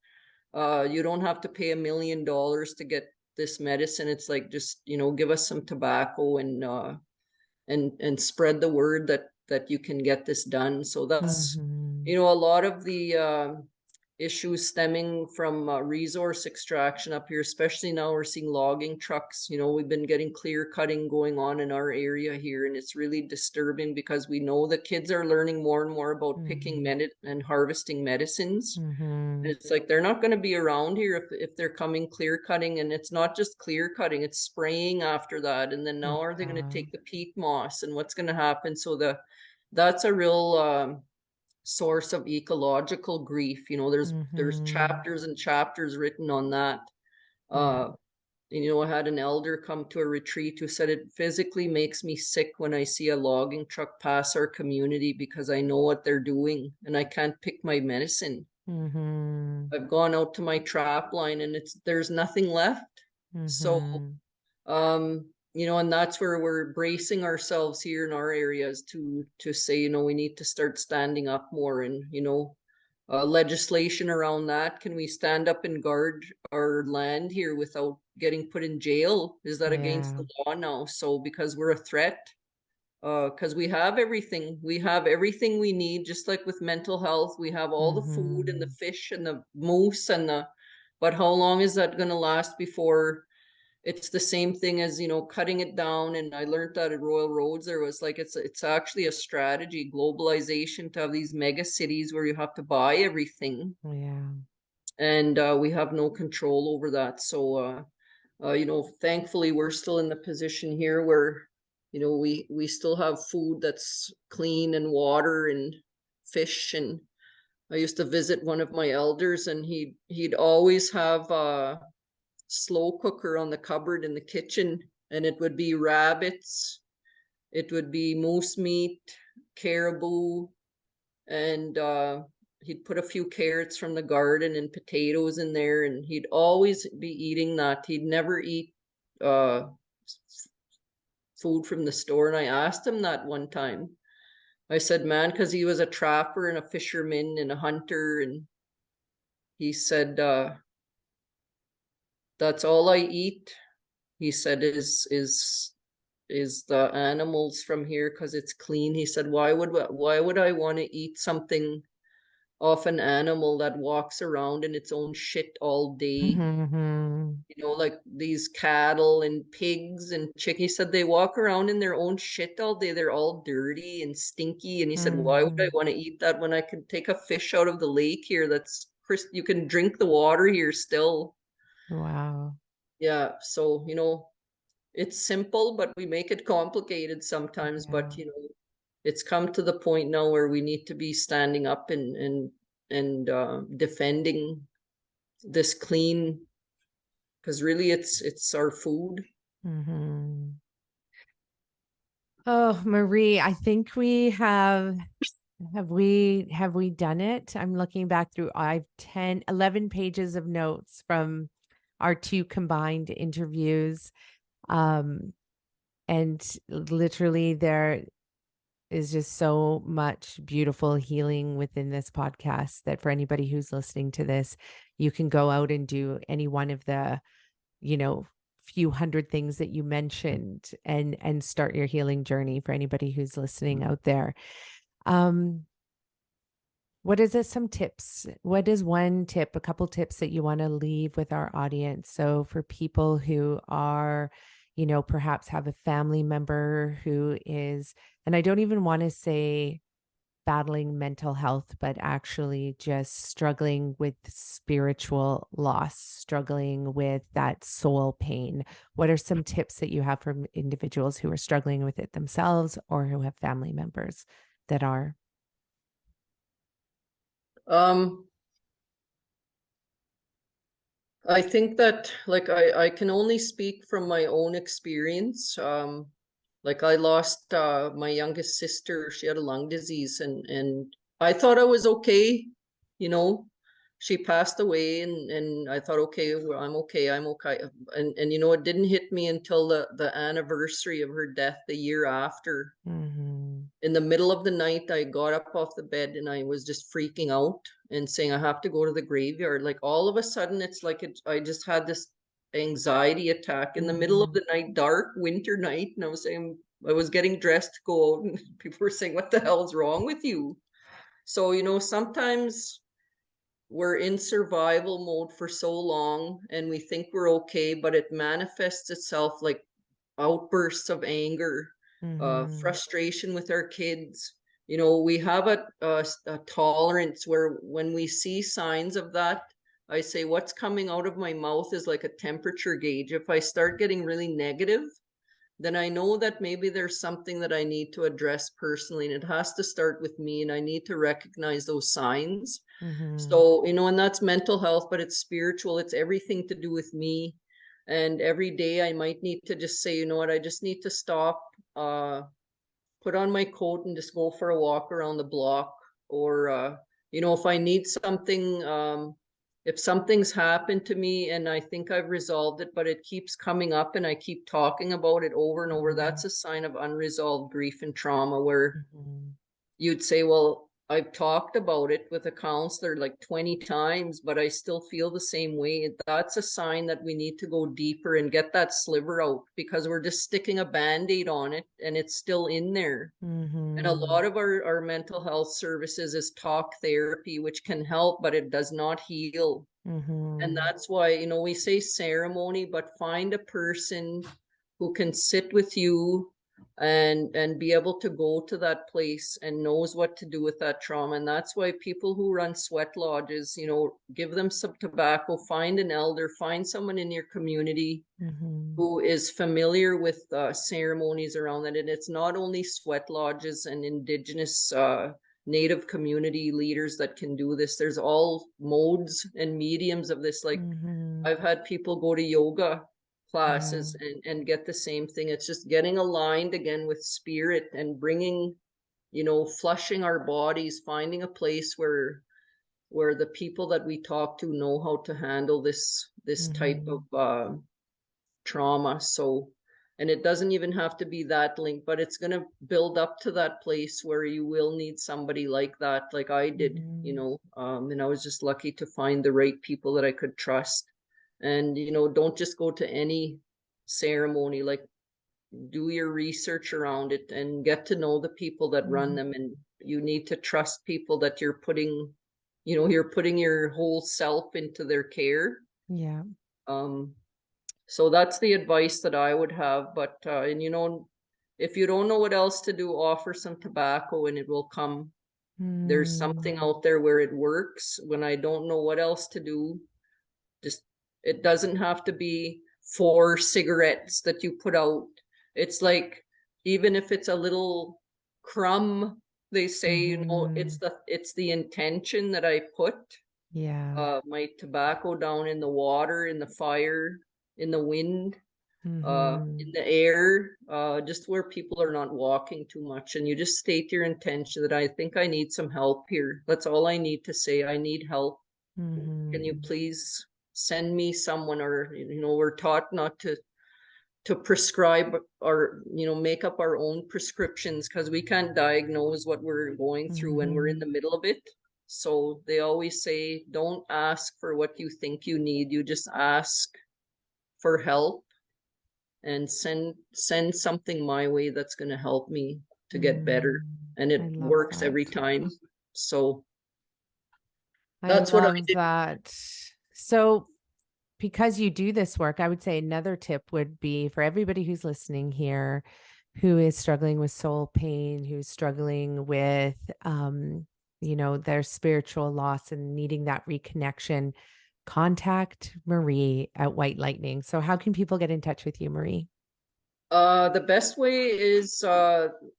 You don't have to pay $1 million to get this medicine. It's like, just, give us some tobacco, and spread the word that you can get this done. So that's, Mm-hmm. a lot of the issues stemming from resource extraction up here, especially now we're seeing logging trucks. We've been getting clear cutting going on in our area here, and it's really disturbing because we know the kids are learning more and more about picking Mhm. and harvesting medicines. And Mhm. it's like they're not going to be around here if they're coming clear cutting, and it's not just clear cutting, it's spraying after that. And then now are they going to Yeah. take the peat moss, and what's going to happen? So that's a real source of ecological grief. There's Mhm. chapters and chapters written on that. Yeah. uh I had an elder come to a retreat who said it physically makes me sick when I see a logging truck pass our community because I know what they're doing and I can't pick my medicine. Mhm. I've gone out to my trap line and there's nothing left. So Mhm. and that's where we're bracing ourselves here in our areas to say, we need to start standing up more, and legislation around that. Can we stand up and guard our land here without getting put in jail? Is that against Yeah. the law now? So because we're a threat, because we have everything we need, just like with mental health, we have all the food and the Mhm. fish and the moose but how long is that going to last before it's the same thing as cutting it down? And I learned that at Royal Roads there was like it's actually a strategy, globalization, to have these mega cities where you have to buy everything, Yeah. and we have no control over that. So thankfully we're still in the position here where we still have food that's clean, and water and fish. And I used to visit one of my elders, and he'd always have a slow cooker on the cupboard in the kitchen, and it would be rabbits, it would be moose meat, caribou, and he'd put a few carrots from the garden and potatoes in there, and he'd always be eating that. He'd never eat uh, food from the store. And I asked him that one time. I said, man, because he was a trapper and a fisherman and a hunter, and he said, "That's all I eat." He said, "Is the animals from here because it's clean." He said, "Why would I want to eat something off an animal that walks around in its own shit all day?" Mhm. Like these cattle and pigs and chicken. He said they walk around in their own shit all day. They're all dirty and stinky. And he said, why would I Mhm. want to eat that when I could take a fish out of the lake here that's you can drink the water here still. Wow. Yeah. So, it's simple, but we make it complicated sometimes. Yeah. But, it's come to the point now where we need to be standing up and defending this clean, because really it's our food. Mhm. Oh, Marie, I think we have we done it? I'm looking back through I've 11 pages of notes from our two combined interviews. Um, and literally there is just so much beautiful healing within this podcast that for anybody who's listening to this, you can go out and do any one of the, you know, few hundred things that you mentioned and start your healing journey for anybody who's listening out there. Um, what is it, some tips? What is one tip, a couple tips that you want to leave with our audience? So for people who are, perhaps have a family member who is, and I don't even want to say battling mental health, but actually just struggling with spiritual loss, struggling with that soul pain. What are some tips that you have for individuals who are struggling with it themselves or who have family members that are? Um, I think that, like, I can only speak from my own experience. Like I lost my youngest sister. She had a lung disease, and I thought I was okay. You know, she passed away, and I thought, okay, well, I'm okay, I'm okay. And it didn't hit me until the anniversary of her death, the year after. Mhm. In the middle of the night, I got up off the bed and I was just freaking out and saying, I have to go to the graveyard. Like all of a sudden, it's like I just had this anxiety attack in the middle of Mhm. the night, dark winter night. And I was saying, I was getting dressed to go out, and people were saying, what the hell is wrong with you? So, sometimes we're in survival mode for so long and we think we're okay, but it manifests itself like outbursts of anger, Mm-hmm. frustration with our kids. You know, we have a tolerance where when we see signs of that, I say what's coming out of my mouth is like a temperature gauge. If I start getting really negative, then I know that maybe there's something that I need to address personally, and it has to start with me, and I need to recognize those signs. Mm-hmm. So, you know, and that's mental health, but it's spiritual, it's everything to do with me. And every day I might need to just say, you know what, I just need to stop, put on my coat and just go for a walk around the block. Or, you know, if I need something, if something's happened to me and I think I've resolved it, but it keeps coming up and I keep talking about it over and over, Mm-hmm. that's a sign of unresolved grief and trauma where Mm-hmm. you'd say, well, I've talked about it with a counselor like 20 times, but I still feel the same way. That's a sign that we need to go deeper and get that sliver out because we're just sticking a band-aid on it and it's still in there. And a Mm-hmm. lot of our mental health services is talk therapy, which can help, but it does not heal. And Mm-hmm. that's why, you know, we say ceremony, but find a person who can sit with you and be able to go to that place and knows what to do with that trauma. And that's why people who run sweat lodges, you know, give them some tobacco, find an elder, find someone in your community Mm-hmm. who is familiar with ceremonies around that. And it's not only sweat lodges and Indigenous Native community leaders that can do this. There's all modes and mediums of this. Like Mm-hmm. I've had people go to yoga Yeah. classes and get the same thing. It's just getting aligned again with spirit and bringing, you know, flushing our bodies, finding a place where the people that we talk to know how to handle this type Mm-hmm. of trauma. So, and it doesn't even have to be that link, but it's going to build up to that place where you will need somebody like that, like I did, you Mm-hmm. know. And I was just lucky to find the right people that I could trust. And, you know, don't just go to any ceremony, like do your research around it and get to know the people that run Mm-hmm. them. And you need to trust people that you're putting, you know, you're putting your whole self into their care. Yeah. Um, so that's the advice that I would have. But and you know, if you don't know what else to do, offer some tobacco and it will come. There's Mm-hmm. something out there where it works. When I don't know what else to do, just it doesn't have to be 4 cigarettes that you put out. It's like even if it's a little crumb, they say, you know, Mm-hmm. it's the intention that I put Yeah. my tobacco down in the water, in the fire, in the wind, in Mm-hmm. the air, just where people are not walking too much. And you just state your intention that I think I need some help here. That's all I need to say. I need help. Can you Mm-hmm. please send me someone? Or, you know, we're taught not to prescribe or, you know, make up our own prescriptions because we can't diagnose what we're going through when we're in Mm-hmm. the middle of it. So they always say, don't ask for what you think you need. You just ask for help and send something my way that's going to help me to get better. Mm. And I it love works that. every time. So I that's what I love did. that. So, because you do this work, I would say another tip would be for everybody who's listening here who is struggling with soul pain, who's struggling with, their spiritual loss and needing that reconnection, contact Marie at White Lightning. So, how can people get in touch with you, Marie? The best way is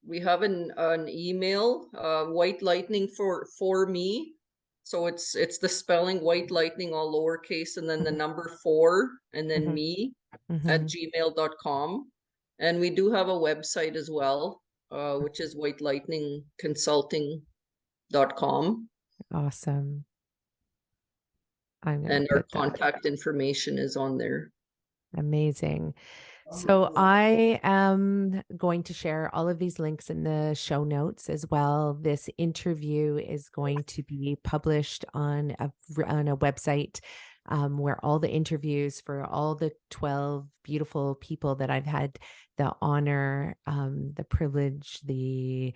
we have an email, White Lightning for me. So it's the spelling White Lightning all lowercase and then the Mhm, number four and then mhm, me at mhm. gmail.com. And we do have a website as well, which is whitelightningconsulting.com. Awesome. I'm going to And our put that. contact information is on there. Amazing. So I am going to share all of these links in the show notes as well. This interview is going to be published on a website where all the interviews for all the 12 beautiful people that I've had the honor, the privilege, the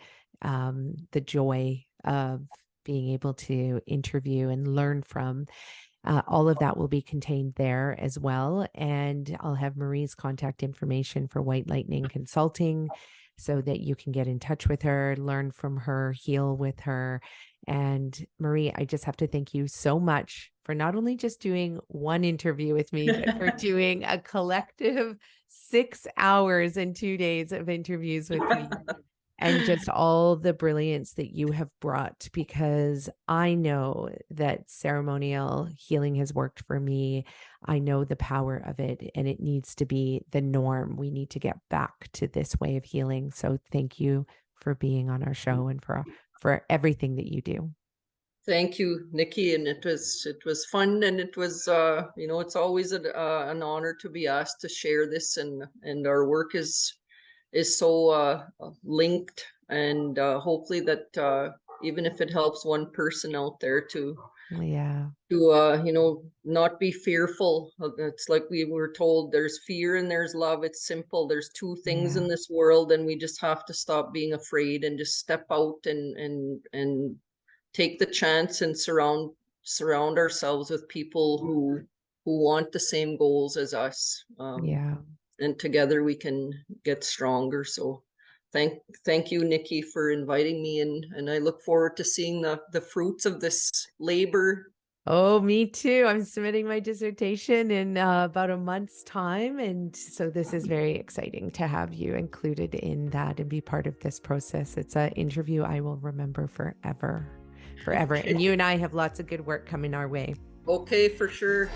joy of being able to interview and learn from. All of that will be contained there as well. And I'll have Marie's contact information for White Lightning Consulting so that you can get in touch with her, learn from her, heal with her. And Marie, I just have to thank you so much for not only just doing one interview with me, but for doing a collective 6 hours and 2 days of interviews with me and just all the brilliance that you have brought, because I know that ceremonial healing has worked for me. I know the power of it, and it needs to be the norm. We need to get back to this way of healing. So thank you for being on our show and for everything that you do. Thank you, Nikki, and it was fun, and it was it's always an honor to be asked to share this, and our work is so linked, and hopefully that even if it helps one person out there Yeah. to not be fearful. It's like we were told, there's fear and there's love. It's simple. There's two things Yeah. in this world, and we just have to stop being afraid and just step out and take the chance and surround ourselves with people who want the same goals as us. Yeah. And together we can get stronger. So thank you, Nikki, for inviting me, and I look forward to seeing the fruits of this labor. Oh, me too. I'm submitting my dissertation in about a month's time. And so this is very exciting to have you included in that and be part of this process. It's an interview I will remember forever, forever. Okay. And you and I have lots of good work coming our way. Okay, for sure.